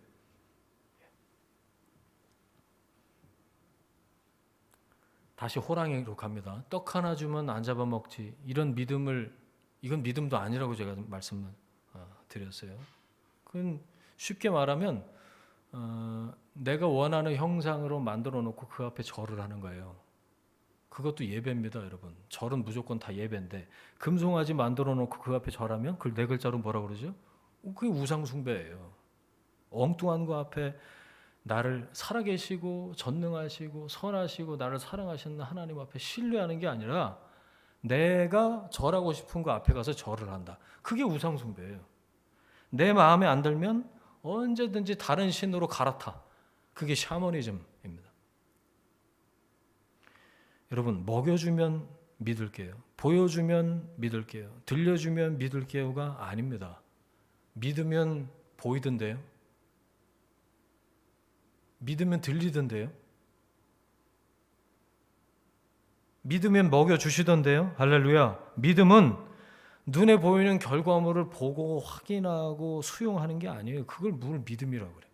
다시 호랑이로 갑니다. 떡 하나 주면 안 잡아먹지. 이런 믿음을, 이건 믿음도 아니라고 제가 말씀을 드렸어요. 그건 쉽게 말하면 내가 원하는 형상으로 만들어 놓고 그 앞에 절을 하는 거예요. 그것도 예배입니다, 여러분. 절은 무조건 다 예배인데 금송아지 만들어 놓고 그 앞에 절하면 그걸 4글자로 뭐라 그러죠? 그게 우상 숭배예요. 엉뚱한 거 앞에 나를 살아계시고 전능하시고 선하시고 나를 사랑하시는 하나님 앞에 신뢰하는 게 아니라 내가 절하고 싶은 거 앞에 가서 절을 한다. 그게 우상 숭배예요. 내 마음에 안 들면 언제든지 다른 신으로 갈아타. 그게 샤머니즘입니다. 여러분, 먹여주면 믿을게요. 보여주면 믿을게요. 들려주면 믿을게요가 아닙니다. 믿으면 보이던데요. 믿으면 들리던데요. 믿으면 먹여주시던데요. 할렐루야. 믿음은 눈에 보이는 결과물을 보고 확인하고 수용하는 게 아니에요. 그걸 뭘 믿음이라고 그래.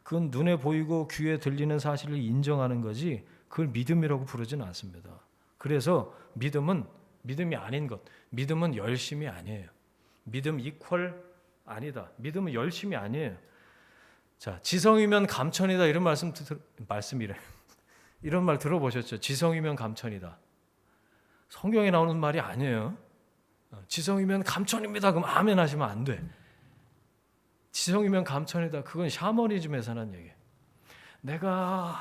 그건 눈에 보이고 귀에 들리는 사실을 인정하는 거지 그걸 믿음이라고 부르지는 않습니다. 그래서 믿음은 믿음이 아닌 것. 믿음은 열심이 아니에요. 믿음 이퀄 아니다. 믿음은 열심이 아니에요. 자, 지성이면 감천이다 이런 말씀이래. 이런 말 들어보셨죠? 지성이면 감천이다. 성경에 나오는 말이 아니에요. 지성이면 감천입니다. 그럼 아멘 하시면 안 돼. 지성이면 감천이다. 그건 샤머니즘에서 하는 얘기예요. 내가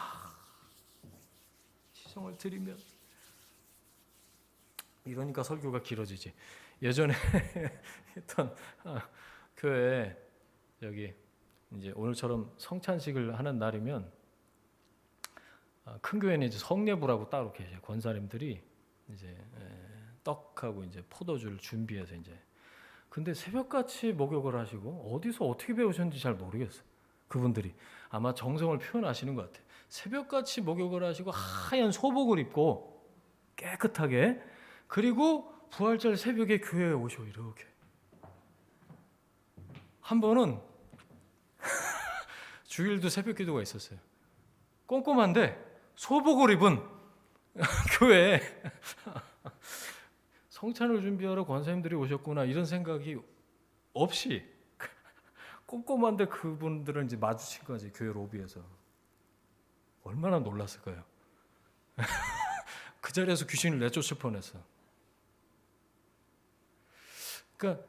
지성을 드리면 이러니까 설교가 길어지지. 예전에 했던 교회에 여기 이제 오늘처럼 성찬식을 하는 날이면 큰 교회는 이제 성례부라고 따로 계셔요. 권사님들이 이제 떡하고 이제 포도주를 준비해서 이제 근데 새벽같이 목욕을 하시고 어디서 어떻게 배우셨는지 잘 모르겠어요. 그분들이 아마 정성을 표현하시는 것 같아요. 새벽같이 목욕을 하시고 하얀 소복을 입고 깨끗하게, 그리고 부활절 새벽에 교회에 오셔. 이렇게 한 번은 주일도 새벽 기도가 있었어요. 꼼꼼한데 소복을 입은 교회에 성찬을 준비하러 권사님들이 오셨구나 이런 생각이 없이 꼼꼼한데 그분들은 이제 마주친 거지. 교회 로비에서 얼마나 놀랐을까요? 그 자리에서 귀신을 내쫓을 뻔했어. 그러니까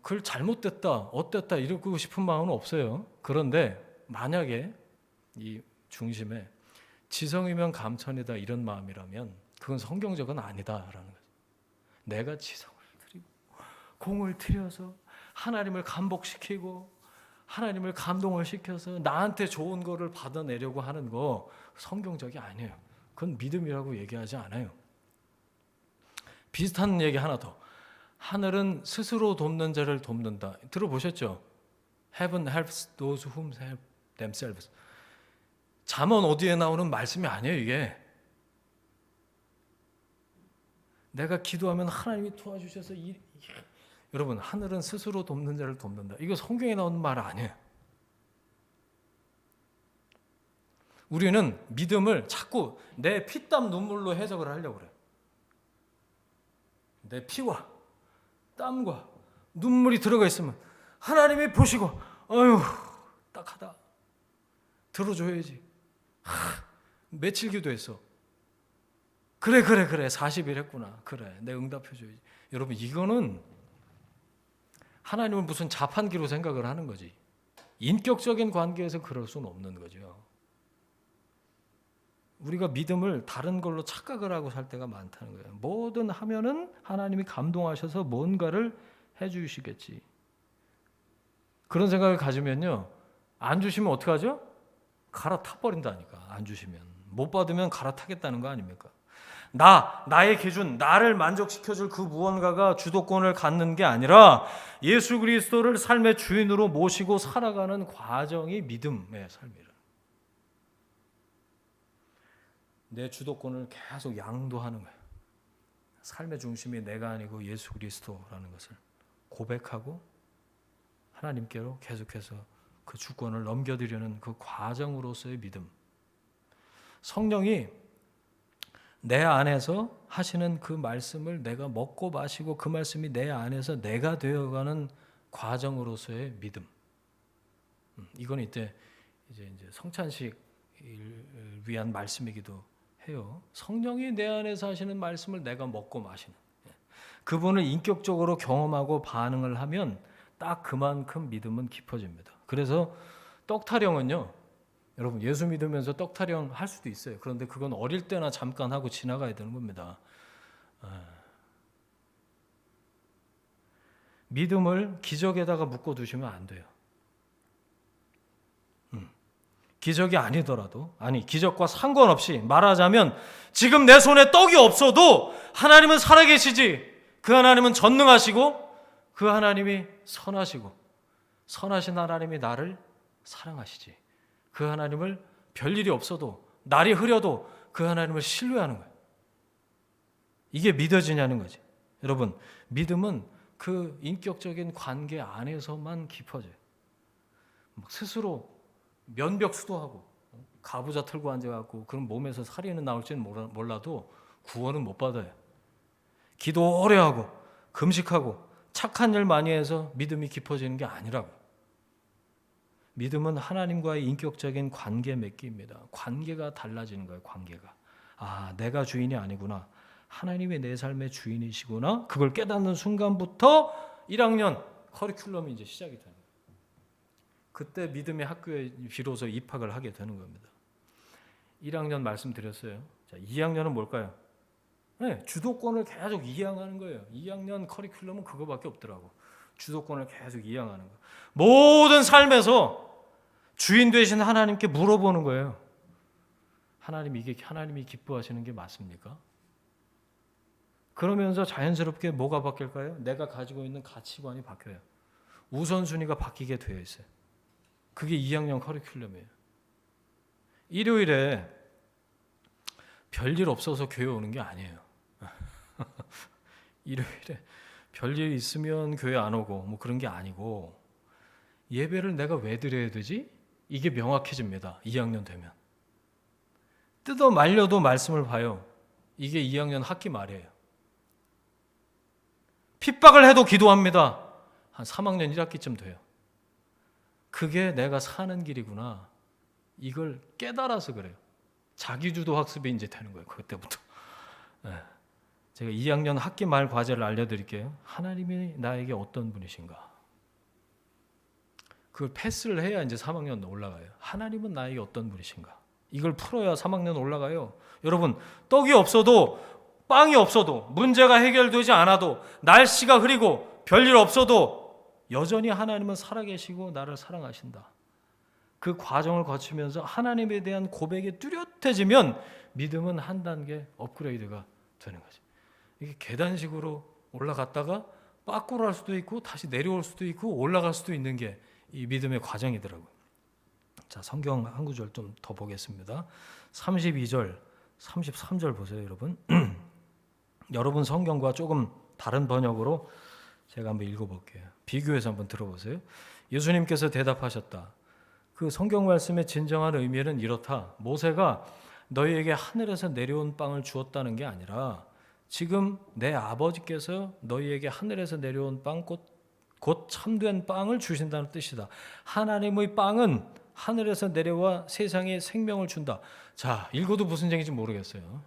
그걸 잘못됐다, 어땠다 이러고 싶은 마음은 없어요. 그런데 만약에 이 중심에 지성이면 감천이다 이런 마음이라면 그건 성경적은 아니다라는 거죠. 내가 지성을 들이고 공을 들여서 하나님을 감복시키고 하나님을 감동을 시켜서 나한테 좋은 거를 받아내려고 하는 거 성경적이 아니에요. 그건 믿음이라고 얘기하지 않아요. 비슷한 얘기 하나 더. 하늘은 스스로 돕는 자를 돕는다. 들어보셨죠? Heaven helps those whom help themselves. 잠언 어디에 나오는 말씀이 아니에요, 이게. 내가 기도하면 하나님이 도와주셔서 여러분, 하늘은 스스로 돕는 자를 돕는다. 이거 성경에 나오는 말 아니에요. 우리는 믿음을 자꾸 내 피땀 눈물로 해석을 하려고 그래요. 내 피와 땀과 눈물이 들어가 있으면 하나님이 보시고 어휴 딱하다 들어줘야지. 며칠 기도했어. 그래 40일 했구나. 그래 내 응답해줘야지. 여러분 이거는 하나님을 무슨 자판기로 생각을 하는 거지. 인격적인 관계에서 그럴 수는 없는 거죠. 우리가 믿음을 다른 걸로 착각을 하고 살 때가 많다는 거예요. 뭐든 하면은 하나님이 감동하셔서 뭔가를 해주시겠지. 그런 생각을 가지면요, 안 주시면 어떻게 하죠? 갈아타버린다니까. 안 주시면. 못 받으면 갈아타겠다는 거 아닙니까? 나의 기준, 나를 만족시켜줄 그 무언가가 주도권을 갖는 게 아니라 예수 그리스도를 삶의 주인으로 모시고 살아가는 과정이 믿음의 삶이라. 내 주도권을 계속 양도하는 거예요. 삶의 중심이 내가 아니고 예수 그리스도라는 것을 고백하고 하나님께로 계속해서 그 주권을 넘겨드리는 그 과정으로서의 믿음. 성령이 내 안에서 하시는 그 말씀을 내가 먹고 마시고 그 말씀이 내 안에서 내가 되어가는 과정으로서의 믿음. 이건 이제 성찬식을 위한 말씀이기도 해요. 성령이 내 안에서 하시는 말씀을 내가 먹고 마시는. 그분을 인격적으로 경험하고 반응을 하면 딱 그만큼 믿음은 깊어집니다. 그래서 떡 타령은요, 여러분 예수 믿으면서 떡 타령 할 수도 있어요. 그런데 그건 어릴 때나 잠깐 하고 지나가야 되는 겁니다. 믿음을 기적에다가 묶어두시면 안 돼요. 기적이 아니더라도, 기적과 상관없이 말하자면 지금 내 손에 떡이 없어도 하나님은 살아계시지. 그 하나님은 전능하시고 그 하나님이 선하시고 선하신 하나님이 나를 사랑하시지. 그 하나님을 별일이 없어도 날이 흐려도 그 하나님을 신뢰하는 거예요. 이게 믿어지냐는 거지. 여러분, 믿음은 그 인격적인 관계 안에서만 깊어져요. 스스로 면벽 수도하고 가부좌 틀고 앉아갖고 그럼 몸에서 살이는 나올지는 몰라도 구원은 못 받아요. 기도 오래 하고 금식하고 착한 일 많이 해서 믿음이 깊어지는 게 아니라고. 믿음은 하나님과의 인격적인 관계 맺기입니다. 관계가 달라지는 거예요. 관계가. 내가 주인이 아니구나. 하나님이 내 삶의 주인이시구나. 그걸 깨닫는 순간부터 1학년 커리큘럼이 이제 시작이 되는 거예요. 그때 믿음의 학교에 비로소 입학을 하게 되는 겁니다. 1학년 말씀드렸어요. 자, 2학년은 뭘까요? 네, 주도권을 계속 이양하는 거예요. 2학년 커리큘럼은 그거밖에 없더라고. 주도권을 계속 이양하는 거예요. 모든 삶에서 주인 되신 하나님께 물어보는 거예요. 하나님이 기뻐하시는 게 맞습니까? 그러면서 자연스럽게 뭐가 바뀔까요? 내가 가지고 있는 가치관이 바뀌어요. 우선순위가 바뀌게 되어 있어요. 그게 2학년 커리큘럼이에요. 일요일에 별일 없어서 교회 오는 게 아니에요. 일요일에 별일 있으면 교회 안 오고 뭐 그런 게 아니고, 예배를 내가 왜 드려야 되지? 이게 명확해집니다. 2학년 되면. 뜯어 말려도 말씀을 봐요. 이게 2학년 학기 말이에요. 핍박을 해도 기도합니다. 한 3학년 1학기쯤 돼요. 그게 내가 사는 길이구나. 이걸 깨달아서 그래요. 자기주도 학습이 이제 되는 거예요. 그때부터. 제가 2학년 학기 말 과제를 알려드릴게요. 하나님이 나에게 어떤 분이신가? 그걸 패스를 해야 이제 3학년 올라가요. 하나님은 나에게 어떤 분이신가? 이걸 풀어야 3학년 올라가요. 여러분, 떡이 없어도, 빵이 없어도, 문제가 해결되지 않아도, 날씨가 흐리고 별일 없어도 여전히 하나님은 살아계시고 나를 사랑하신다. 그 과정을 거치면서 하나님에 대한 고백이 뚜렷해지면 믿음은 한 단계 업그레이드가 되는 거죠. 이게 계단식으로 올라갔다가 빠꾸로 할 수도 있고 다시 내려올 수도 있고 올라갈 수도 있는 게 이 믿음의 과정이더라고요. 자, 성경 한 구절 좀 더 보겠습니다. 32절, 33절 보세요, 여러분. 여러분 성경과 조금 다른 번역으로 제가 한번 읽어볼게요. 비교해서 한번 들어보세요. 예수님께서 대답하셨다. 그 성경 말씀의 진정한 의미는 이렇다. 모세가 너희에게 하늘에서 내려온 빵을 주었다는 게 아니라 지금 내 아버지께서 너희에게 하늘에서 내려온 빵, 곧 참된 빵을 주신다는 뜻이다. 하나님의 빵은 하늘에서 내려와 세상에 생명을 준다. 자, 읽어도 무슨 얘기인지 모르겠어요.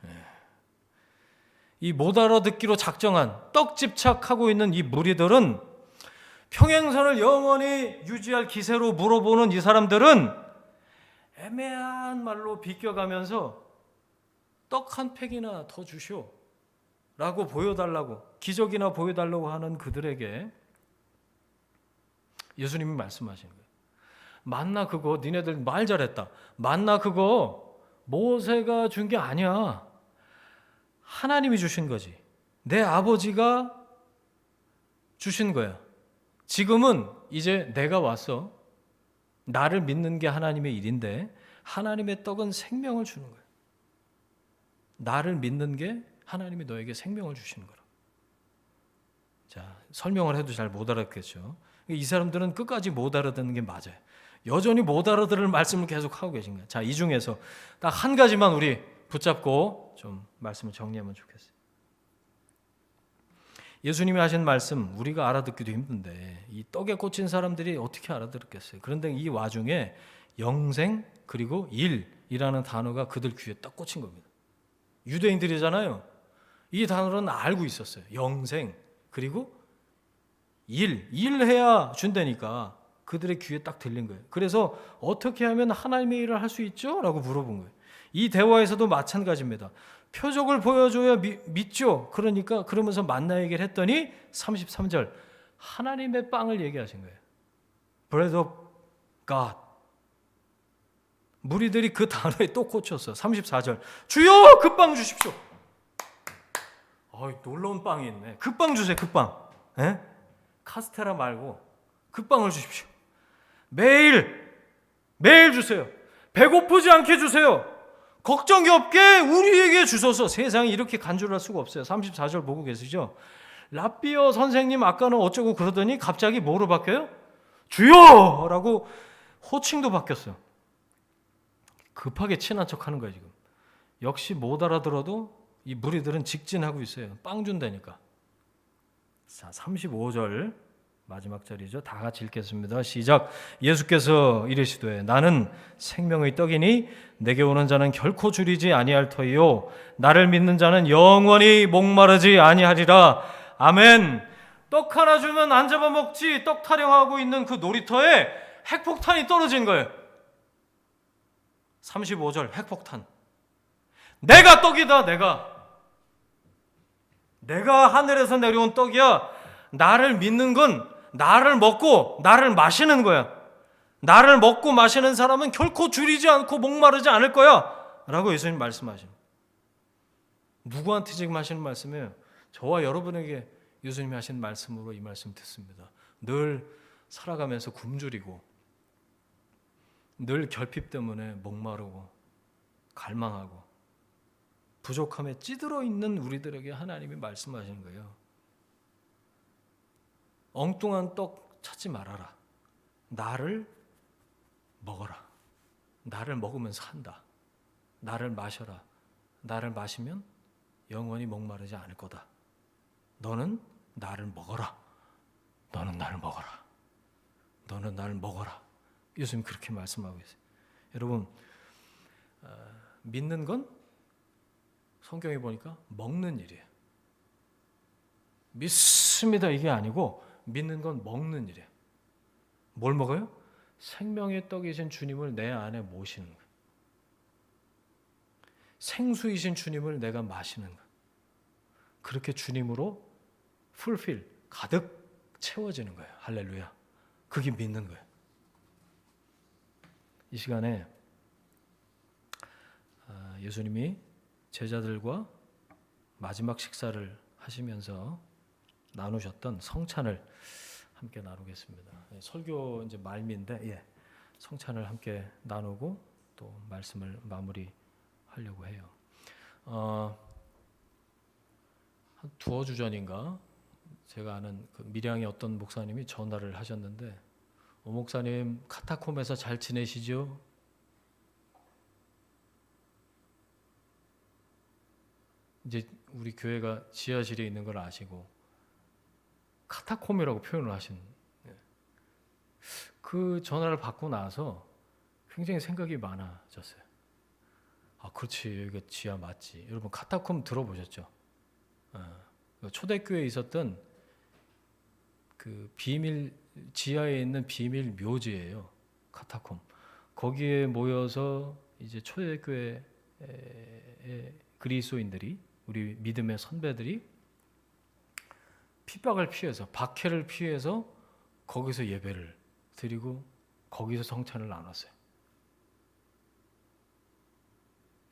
이 못 알아듣기로 작정한 떡 집착하고 있는 이 무리들은, 평행선을 영원히 유지할 기세로 물어보는 이 사람들은 애매한 말로 비껴가면서 떡 한 팩이나 더 주시오 라고 보여달라고, 기적이나 보여달라고 하는 그들에게 예수님이 말씀하시는 거예요. 만나 그거 니네들 말 잘했다. 만나 그거 모세가 준 게 아니야. 하나님이 주신 거지. 내 아버지가 주신 거야. 지금은 이제 내가 왔어. 나를 믿는 게 하나님의 일인데 하나님의 떡은 생명을 주는 거야. 나를 믿는 게 하나님이 너에게 생명을 주시는 거라. 자, 설명을 해도 잘 못 알아듣겠죠. 이 사람들은 끝까지 못 알아듣는 게 맞아요. 여전히 못 알아들을 말씀을 계속 하고 계신 거예요. 자, 이 중에서 딱 한 가지만 우리 붙잡고 좀 말씀을 정리하면 좋겠어요. 예수님이 하신 말씀 우리가 알아듣기도 힘든데 이 떡에 꽂힌 사람들이 어떻게 알아들었겠어요? 그런데 이 와중에 영생 그리고 일이라는 단어가 그들 귀에 딱 꽂힌 겁니다. 유대인들이잖아요. 이 단어는 알고 있었어요. 영생 그리고 일해야 준다니까 그들의 귀에 딱 들린 거예요. 그래서 어떻게 하면 하나님의 일을 할 수 있죠? 라고 물어본 거예요. 이 대화에서도 마찬가지입니다. 표적을 보여줘야 믿죠. 그러니까 그러면서 만나 얘기를 했더니 33절 하나님의 빵을 얘기하신 거예요. Bread of God. 무리들이 그 단어에 또 꽂혔어. 34절 주여 그 빵 주십시오. 놀라운 빵이 있네. 그 빵 주세요. 그 빵. 에? 카스테라 말고 그 빵을 주십시오. 매일 주세요. 배고프지 않게 주세요. 걱정이 없게 우리에게 주소서. 세상이 이렇게 간절할 수가 없어요. 34절 보고 계시죠? 라비어 선생님 아까는 어쩌고 그러더니 갑자기 뭐로 바뀌어요? 주여! 라고 호칭도 바뀌었어요. 급하게 친한 척하는 거예요 지금. 역시 못 알아들어도 이 무리들은 직진하고 있어요. 빵 준다니까. 자, 35절 마지막 절이죠. 다 같이 읽겠습니다. 시작. 예수께서 이르시되 나는 생명의 떡이니 내게 오는 자는 결코 줄이지 아니할 터이요 나를 믿는 자는 영원히 목마르지 아니하리라. 아멘. 떡 하나 주면 안 잡아먹지. 떡 타령하고 있는 그 놀이터에 핵폭탄이 떨어진 거예요. 35절 핵폭탄. 내가 떡이다. 내가 하늘에서 내려온 떡이야. 나를 믿는 건 나를 먹고 나를 마시는 거야. 나를 먹고 마시는 사람은 결코 줄이지 않고 목마르지 않을 거야 라고 예수님 말씀하시는. 누구한테 지금 하시는 말씀이에요? 저와 여러분에게 예수님이 하신 말씀으로 이 말씀 듣습니다. 늘 살아가면서 굶주리고 늘 결핍 때문에 목마르고 갈망하고 부족함에 찌들어 있는 우리들에게 하나님이 말씀하시는 거예요. 엉뚱한 떡 찾지 말아라. 나를 먹어라. 나를 먹으면 산다. 나를 마셔라. 나를 마시면 영원히 목마르지 않을 거다. 너는 나를 먹어라. 너는 나를 먹어라. 너는 나를 먹어라. 예수님 그렇게 말씀하고 있어요. 여러분, 믿는 건 성경에 보니까 먹는 일이에요. 믿습니다 이게 아니고 믿는 건 먹는 일이에요. 뭘 먹어요? 생명의 떡이신 주님을 내 안에 모시는 거예요. 생수이신 주님을 내가 마시는 거예요. 그렇게 주님으로 풀필, 가득 채워지는 거예요. 할렐루야. 그게 믿는 거예요. 이 시간에 예수님이 제자들과 마지막 식사를 하시면서 나누셨던 성찬을 함께 나누겠습니다. 설교 이제 말미인데 성찬을 함께 나누고 또 말씀을 마무리하려고 해요. 한 두어 주 전인가 제가 아는 그 밀양의 어떤 목사님이 전화를 하셨는데, 목사님 카타콤에서 잘 지내시죠? 이제 우리 교회가 지하실에 있는 걸 아시고 카타콤이라고 표현을 하신, 그 전화를 받고 나서 굉장히 생각이 많아졌어요. 아, 그렇지, 여기가 지하 맞지. 여러분 카타콤 들어보셨죠? 초대교회에 있었던 그 비밀 지하에 있는 비밀 묘지예요. 카타콤. 거기에 모여서 이제 초대교회 그리스도인들이, 우리 믿음의 선배들이 핍박을 피해서, 박해를 피해서 거기서 예배를 드리고 거기서 성찬을 나눴어요.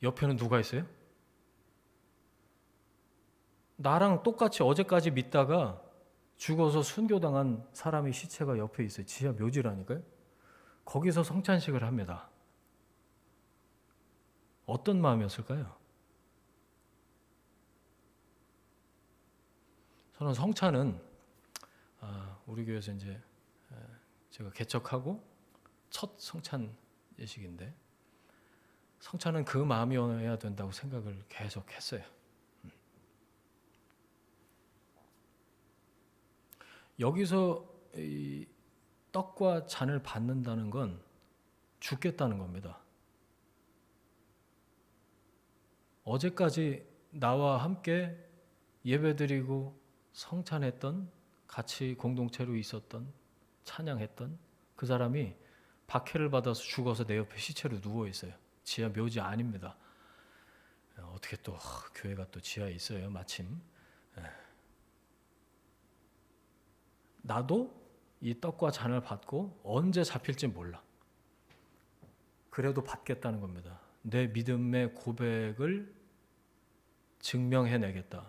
옆에는 누가 있어요? 나랑 똑같이 어제까지 믿다가 죽어서 순교당한 사람의 시체가 옆에 있어요. 지하 묘지라니까요. 거기서 성찬식을 합니다. 어떤 마음이었을까요? 저는 성찬은 우리 교회에서 이제 제가 개척하고 첫 성찬 예식인데, 성찬은 그 마음이어야 된다고 생각을 계속 했어요. 여기서 이 떡과 잔을 받는다는 건 죽겠다는 겁니다. 어제까지 나와 함께 예배드리고 성찬했던, 같이 공동체로 있었던, 찬양했던 그 사람이 박해를 받아서 죽어서 내 옆에 시체로 누워 있어요. 지하 묘지 아닙니다. 어떻게 또 교회가 또 지하에 있어요, 마침. 나도 이 떡과 잔을 받고 언제 잡힐지 몰라. 그래도 받겠다는 겁니다. 내 믿음의 고백을 증명해내겠다.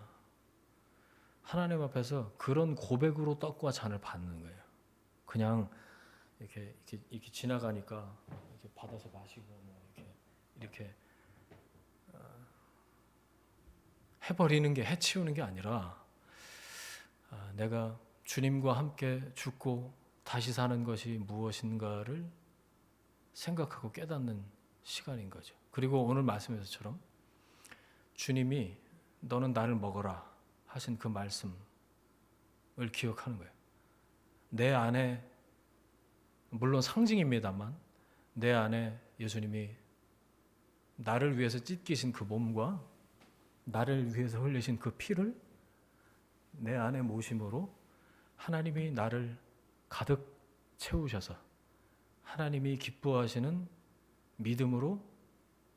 하나님 앞에서 그런 고백으로 떡과 잔을 받는 거예요. 그냥 이렇게 지나가니까 이렇게 받아서 마시고 이렇게 해버리는 게, 해치우는 게 아니라 내가 주님과 함께 죽고 다시 사는 것이 무엇인가를 생각하고 깨닫는 시간인 거죠. 그리고 오늘 말씀에서처럼 주님이 너는 나를 먹어라 하신 그 말씀을 기억하는 거예요. 내 안에, 물론 상징입니다만, 내 안에 예수님이 나를 위해서 찢기신 그 몸과 나를 위해서 흘리신 그 피를 내 안에 모심으로 하나님이 나를 가득 채우셔서 하나님이 기뻐하시는 믿음으로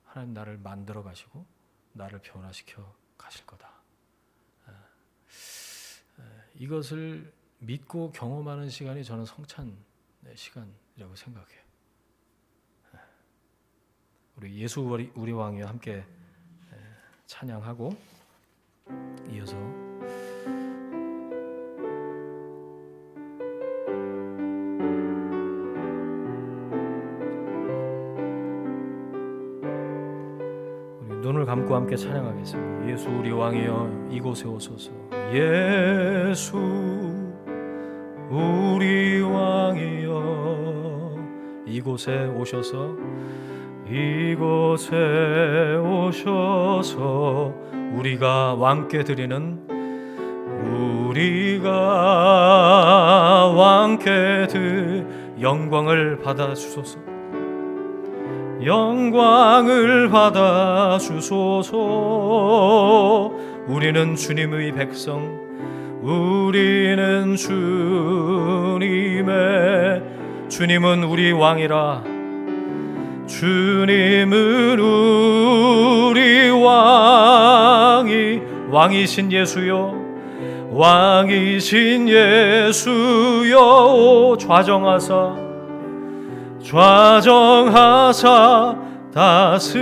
하나님 나를 만들어 가시고 나를 변화시켜 가실 거다. 이것을 믿고 경험하는 시간이 저는 성찬 시간이라고 생각해요. 우리 예수 우리 왕이와 함께 찬양하고 이어서 믿고 함께 찬양하겠습니다. 예수 우리 왕이여 이곳에 오소서. 예수 우리 왕이여 이곳에 오셔서 우리가 왕께 드리는 영광을 받아 주소서. 영광을 받아 주소서. 우리는 주님의 백성, 우리는 주님은 우리 왕이라. 주님은 우리 왕이신 예수여, 왕이신 예수여. 좌정하사 다스리소서.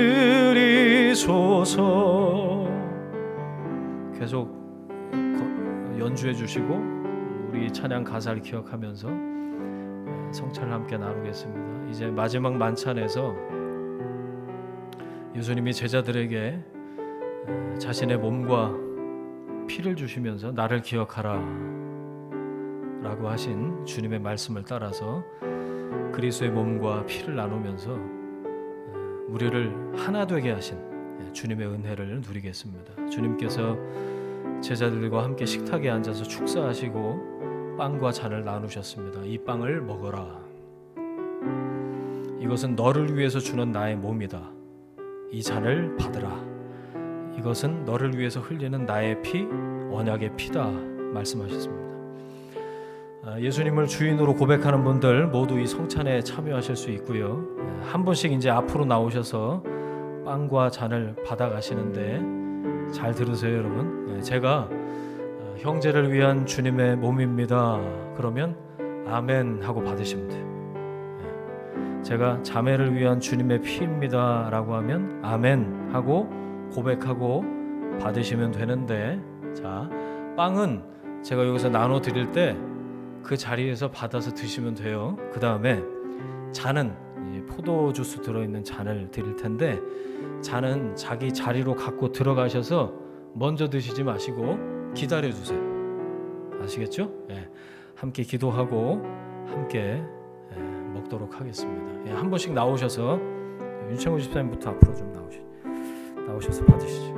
계속 연주해 주시고 우리 찬양 가사를 기억하면서 성찬을 함께 나누겠습니다. 이제 마지막 만찬에서 예수님이 제자들에게 자신의 몸과 피를 주시면서 나를 기억하라 라고 하신 주님의 말씀을 따라서 그리스도의 몸과 피를 나누면서 우리를 하나 되게 하신 주님의 은혜를 누리겠습니다. 주님께서 제자들과 함께 식탁에 앉아서 축사하시고 빵과 잔을 나누셨습니다. 이 빵을 먹어라. 이것은 너를 위해서 주는 나의 몸이다. 이 잔을 받으라. 이것은 너를 위해서 흘리는 나의 피, 언약의 피다 말씀하셨습니다. 예수님을 주인으로 고백하는 분들 모두 이 성찬에 참여하실 수 있고요. 한 분씩 이제 앞으로 나오셔서 빵과 잔을 받아가시는데 잘 들으세요, 여러분. 제가 형제를 위한 주님의 몸입니다. 그러면 아멘 하고 받으시면 돼요. 제가 자매를 위한 주님의 피입니다 라고 하면 아멘 하고 고백하고 받으시면 되는데, 자, 빵은 제가 여기서 나눠 드릴 때 그 자리에서 받아서 드시면 돼요. 그 다음에 잔은 포도 주스 들어있는 잔을 드릴 텐데, 잔은 자기 자리로 갖고 들어가셔서 먼저 드시지 마시고 기다려 주세요. 아시겠죠? 함께 기도하고 함께 먹도록 하겠습니다. 한 번씩 나오셔서 윤창호 집사님부터 앞으로 좀 나오셔서 받으시죠.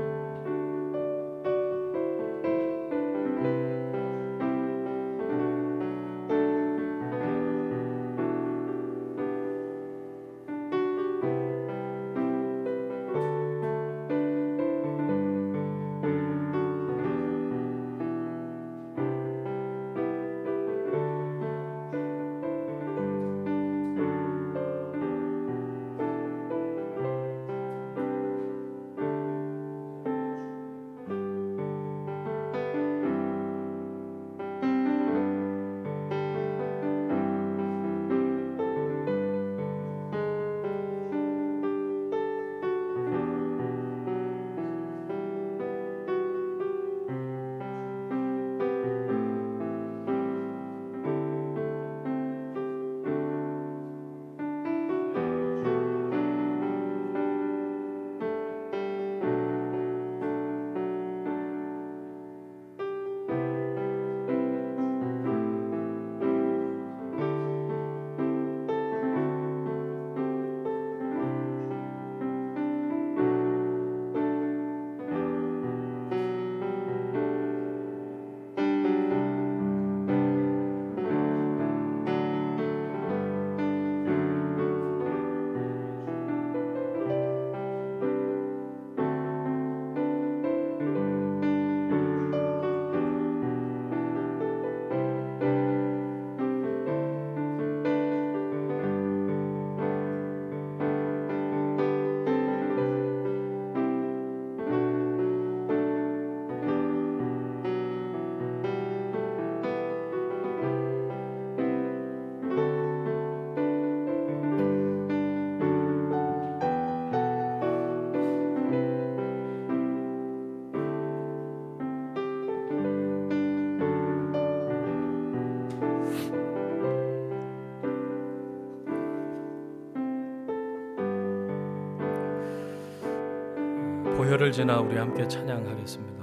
보혈을 지나 우리 함께 찬양하겠습니다.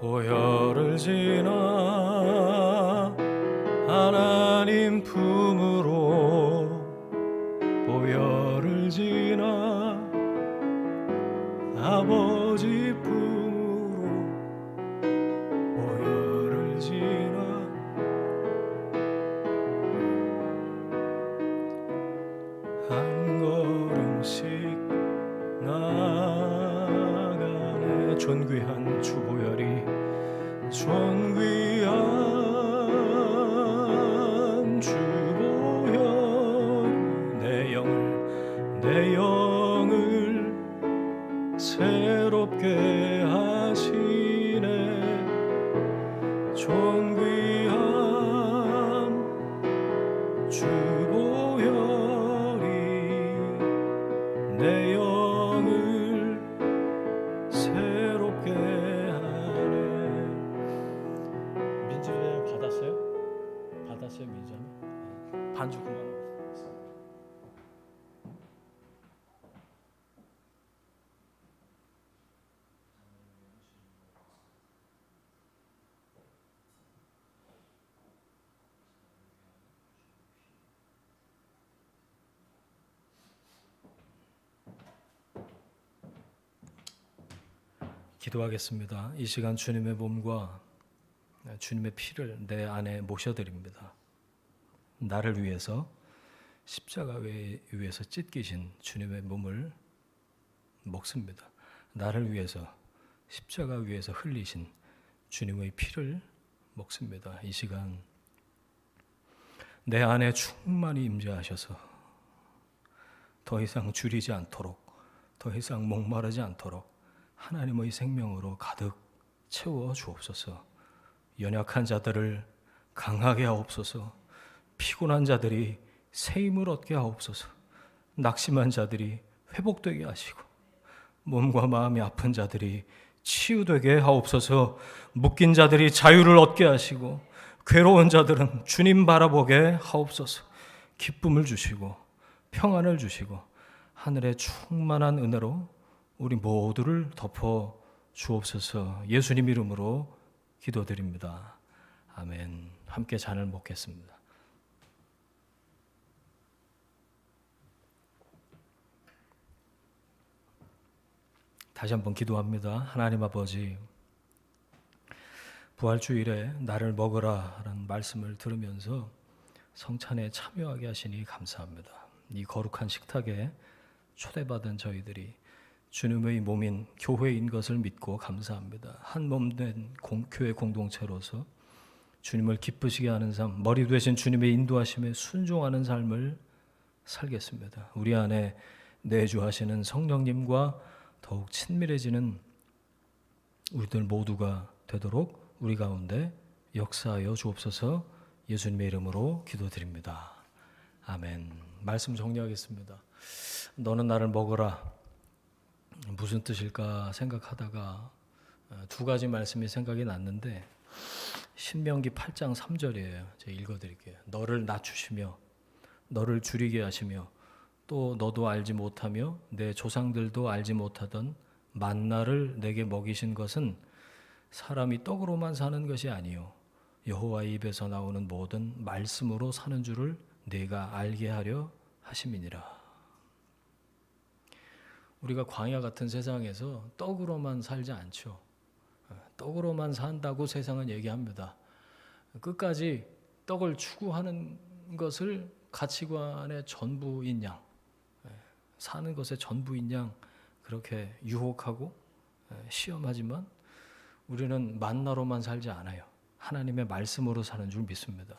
보혈을 지나 하나님 품으로 보혈을 지나 아버지 품으로 보혈을 지나 한 걸음씩 나아가네. 존귀한 주 보혈이 존귀한 주 보혈 내 영을 새롭게 하시네. 존귀한 주 보혈이 내 영을 새롭게 하네. 민지는 받았어요? 민지는? 반주 그만. 기도하겠습니다. 이 시간 주님의 몸과 주님의 피를 내 안에 모셔드립니다. 나를 위해서 십자가 위에서 찢기신 주님의 몸을 먹습니다. 나를 위해서 십자가 위에서 흘리신 주님의 피를 먹습니다. 이 시간 내 안에 충만히 임재하셔서 더 이상 줄이지 않도록, 더 이상 목마르지 않도록 하나님의 생명으로 가득 채워 주옵소서. 연약한 자들을 강하게 하옵소서. 피곤한 자들이 새 힘을 얻게 하옵소서. 낙심한 자들이 회복되게 하시고 몸과 마음이 아픈 자들이 치유되게 하옵소서. 묶인 자들이 자유를 얻게 하시고 괴로운 자들은 주님 바라보게 하옵소서. 기쁨을 주시고 평안을 주시고 하늘의 충만한 은혜로 우리 모두를 덮어 주옵소서. 예수님 이름으로 기도드립니다. 아멘. 함께 잔을 먹겠습니다. 다시 한번 기도합니다. 하나님 아버지, 부활주일에 나를 먹으라 라는 말씀을 들으면서 성찬에 참여하게 하시니 감사합니다. 이 거룩한 식탁에 초대받은 저희들이 주님의 몸인 교회인 것을 믿고 감사합니다. 한 몸 된 교회 공동체로서 주님을 기쁘시게 하는 삶, 머리 되신 주님의 인도하심에 순종하는 삶을 살겠습니다. 우리 안에 내주하시는 성령님과 더욱 친밀해지는 우리들 모두가 되도록 우리 가운데 역사하여 주옵소서. 예수님의 이름으로 기도드립니다. 아멘. 말씀 정리하겠습니다. 너는 나를 먹으라. 무슨 뜻일까 생각하다가 두 가지 말씀이 생각이 났는데 신명기 8장 3절이에요. 제가 읽어드릴게요. 너를 낮추시며 너를 줄이게 하시며 또 너도 알지 못하며 내 조상들도 알지 못하던 만나를 내게 먹이신 것은 사람이 떡으로만 사는 것이 아니요 여호와의 입에서 나오는 모든 말씀으로 사는 줄을 네가 알게 하려 하심이니라. 우리가 광야 같은 세상에서 떡으로만 살지 않죠. 떡으로만 산다고 세상은 얘기합니다. 끝까지 떡을 추구하는 것을 가치관의 전부인 양, 사는 것의 전부인 양 그렇게 유혹하고 시험하지만 우리는 만나로만 살지 않아요. 하나님의 말씀으로 사는 줄 믿습니다.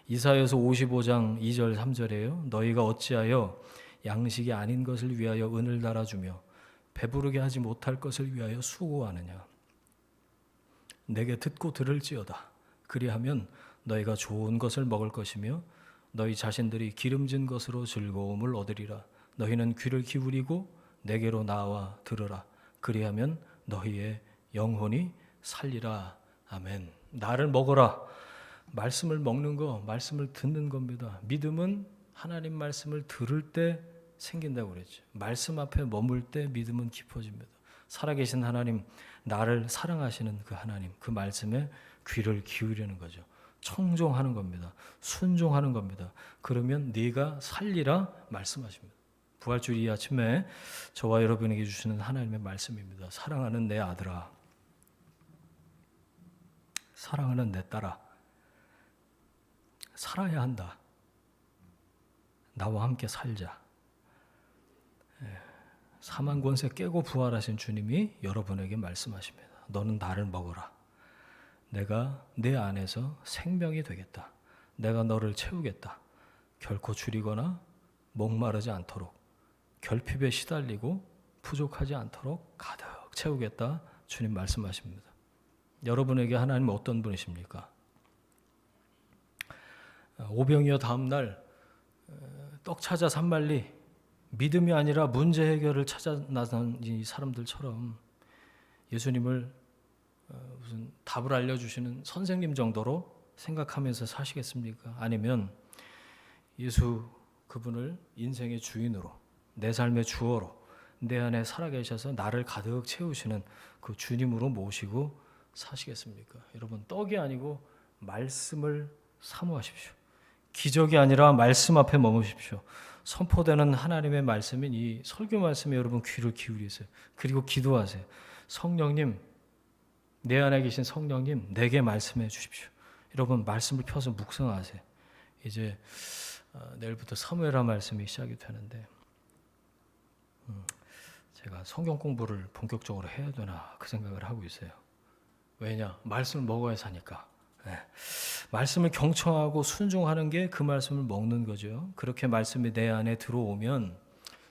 이사야서 55장 2절 3절에요. 너희가 어찌하여 양식이 아닌 것을 위하여 은을 달아주며 배부르게 하지 못할 것을 위하여 수고하느냐. 내게 듣고 들을지어다. 그리하면 너희가 좋은 것을 먹을 것이며 너희 자신들이 기름진 것으로 즐거움을 얻으리라. 너희는 귀를 기울이고 내게로 나와 들으라. 그리하면 너희의 영혼이 살리라. 아멘. 나를 먹어라. 말씀을 먹는 거, 말씀을 듣는 겁니다. 믿음은 하나님 말씀을 들을 때 생긴다고 그랬죠. 말씀 앞에 머물 때 믿음은 깊어집니다. 살아계신 하나님, 나를 사랑하시는 그 하나님, 그 말씀에 귀를 기울이는 거죠. 청종하는 겁니다. 순종하는 겁니다. 그러면 네가 살리라 말씀하십니다. 부활주일 이 아침에 저와 여러분에게 주시는 하나님의 말씀입니다. 사랑하는 내 아들아, 사랑하는 내 딸아, 살아야 한다. 나와 함께 살자. 사망 권세 깨고 부활하신 주님이 여러분에게 말씀하십니다. 너는 나를 먹어라. 내가 내 안에서 생명이 되겠다. 내가 너를 채우겠다. 결코 줄이거나 목마르지 않도록, 결핍에 시달리고 부족하지 않도록 가득 채우겠다. 주님 말씀하십니다. 여러분에게 하나님은 어떤 분이십니까? 오병이어 다음 날 떡 찾아 산만리, 믿음이 아니라 문제 해결을 찾아 나선 이 사람들처럼 예수님을 무슨 답을 알려주시는 선생님 정도로 생각하면서 사시겠습니까? 아니면 예수 그분을 인생의 주인으로, 내 삶의 주어로, 내 안에 살아계셔서 나를 가득 채우시는 그 주님으로 모시고 사시겠습니까? 여러분, 떡이 아니고 말씀을 사모하십시오. 기적이 아니라 말씀 앞에 머무십시오. 선포되는 하나님의 말씀인 이 설교 말씀에 여러분 귀를 기울이세요. 그리고 기도하세요. 성령님, 내 안에 계신 성령님, 내게 말씀해 주십시오. 여러분, 말씀을 펴서 묵상하세요. 이제 내일부터 사무엘하 말씀이 시작이 되는데 제가 성경 공부를 본격적으로 해야 되나 그 생각을 하고 있어요. 왜냐? 말씀을 먹어야 사니까. 말씀을 경청하고 순종하는 게 그 말씀을 먹는 거죠. 그렇게 말씀이 내 안에 들어오면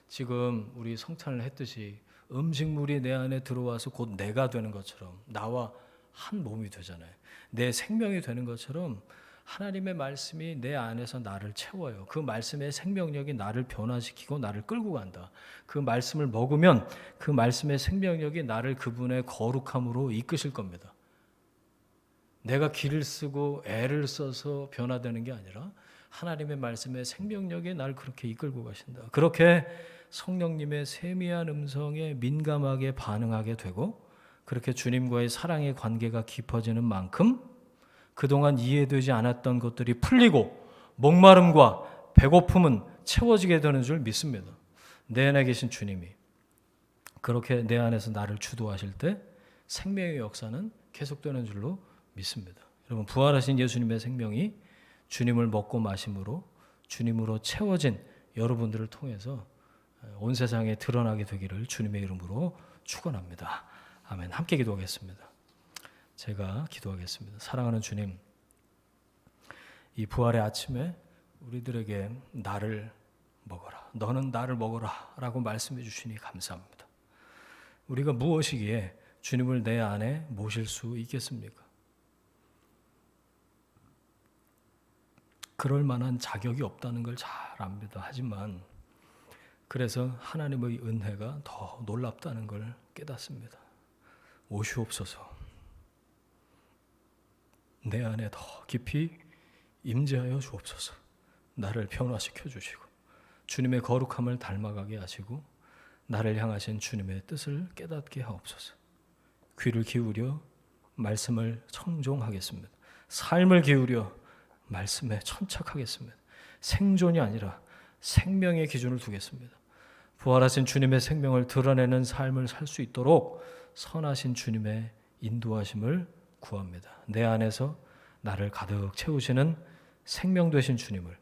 지금 우리 성찬을 했듯이 음식물이 내 안에 들어와서 곧 내가 되는 것처럼 나와 한 몸이 되잖아요. 내 생명이 되는 것처럼 하나님의 말씀이 내 안에서 나를 채워요. 그 말씀의 생명력이 나를 변화시키고 나를 끌고 간다. 그 말씀을 먹으면 그 말씀의 생명력이 나를 그분의 거룩함으로 이끄실 겁니다. 내가 길을 쓰고 애를 써서 변화되는 게 아니라 하나님의 말씀의 생명력이 날 그렇게 이끌고 가신다. 그렇게 성령님의 세미한 음성에 민감하게 반응하게 되고 그렇게 주님과의 사랑의 관계가 깊어지는 만큼 그동안 이해되지 않았던 것들이 풀리고 목마름과 배고픔은 채워지게 되는 줄 믿습니다. 내 안에 계신 주님이 그렇게 내 안에서 나를 주도하실 때 생명의 역사는 계속되는 줄로 믿습니다. 여러분, 부활하신 예수님의 생명이 주님을 먹고 마심으로 주님으로 채워진 여러분들을 통해서 온 세상에 드러나게 되기를 주님의 이름으로 축원합니다. 아멘. 함께 기도하겠습니다. 제가 기도하겠습니다. 사랑하는 주님, 이 부활의 아침에 우리들에게 나를 먹어라, 너는 나를 먹어라 라고 말씀해 주시니 감사합니다. 우리가 무엇이기에 주님을 내 안에 모실 수 있겠습니까? 그럴 만한 자격이 없다는 걸 잘 압니다. 하지만 그래서 하나님의 은혜가 더 놀랍다는 걸 깨닫습니다. 오시옵소서. 내 안에 더 깊이 임재하여 주옵소서. 나를 변화시켜 주시고 주님의 거룩함을 닮아가게 하시고 나를 향하신 주님의 뜻을 깨닫게 하옵소서. 귀를 기울여 말씀을 청종하겠습니다. 삶을 기울여 말씀에 천착하겠습니다. 생존이 아니라 생명의 기준을 두겠습니다. 부활하신 주님의 생명을 드러내는 삶을 살 수 있도록 선하신 주님의 인도하심을 구합니다. 내 안에서 나를 가득 채우시는 생명 되신 주님을,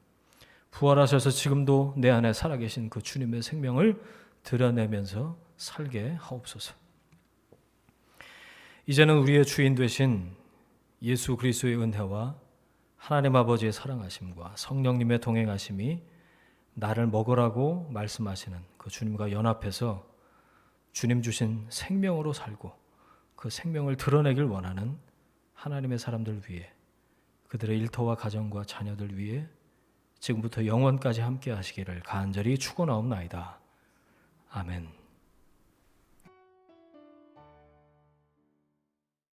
부활하셔서 지금도 내 안에 살아계신 그 주님의 생명을 드러내면서 살게 하옵소서. 이제는 우리의 주인 되신 예수 그리스도의 은혜와 하나님 아버지의 사랑하심과 성령님의 동행하심이 나를 먹으라고 말씀하시는 그 주님과 연합해서 주님 주신 생명으로 살고 그 생명을 드러내길 원하는 하나님의 사람들 위해, 그들의 일터와 가정과 자녀들 위해 지금부터 영원까지 함께 하시기를 간절히 축원하옵나이다. 아멘.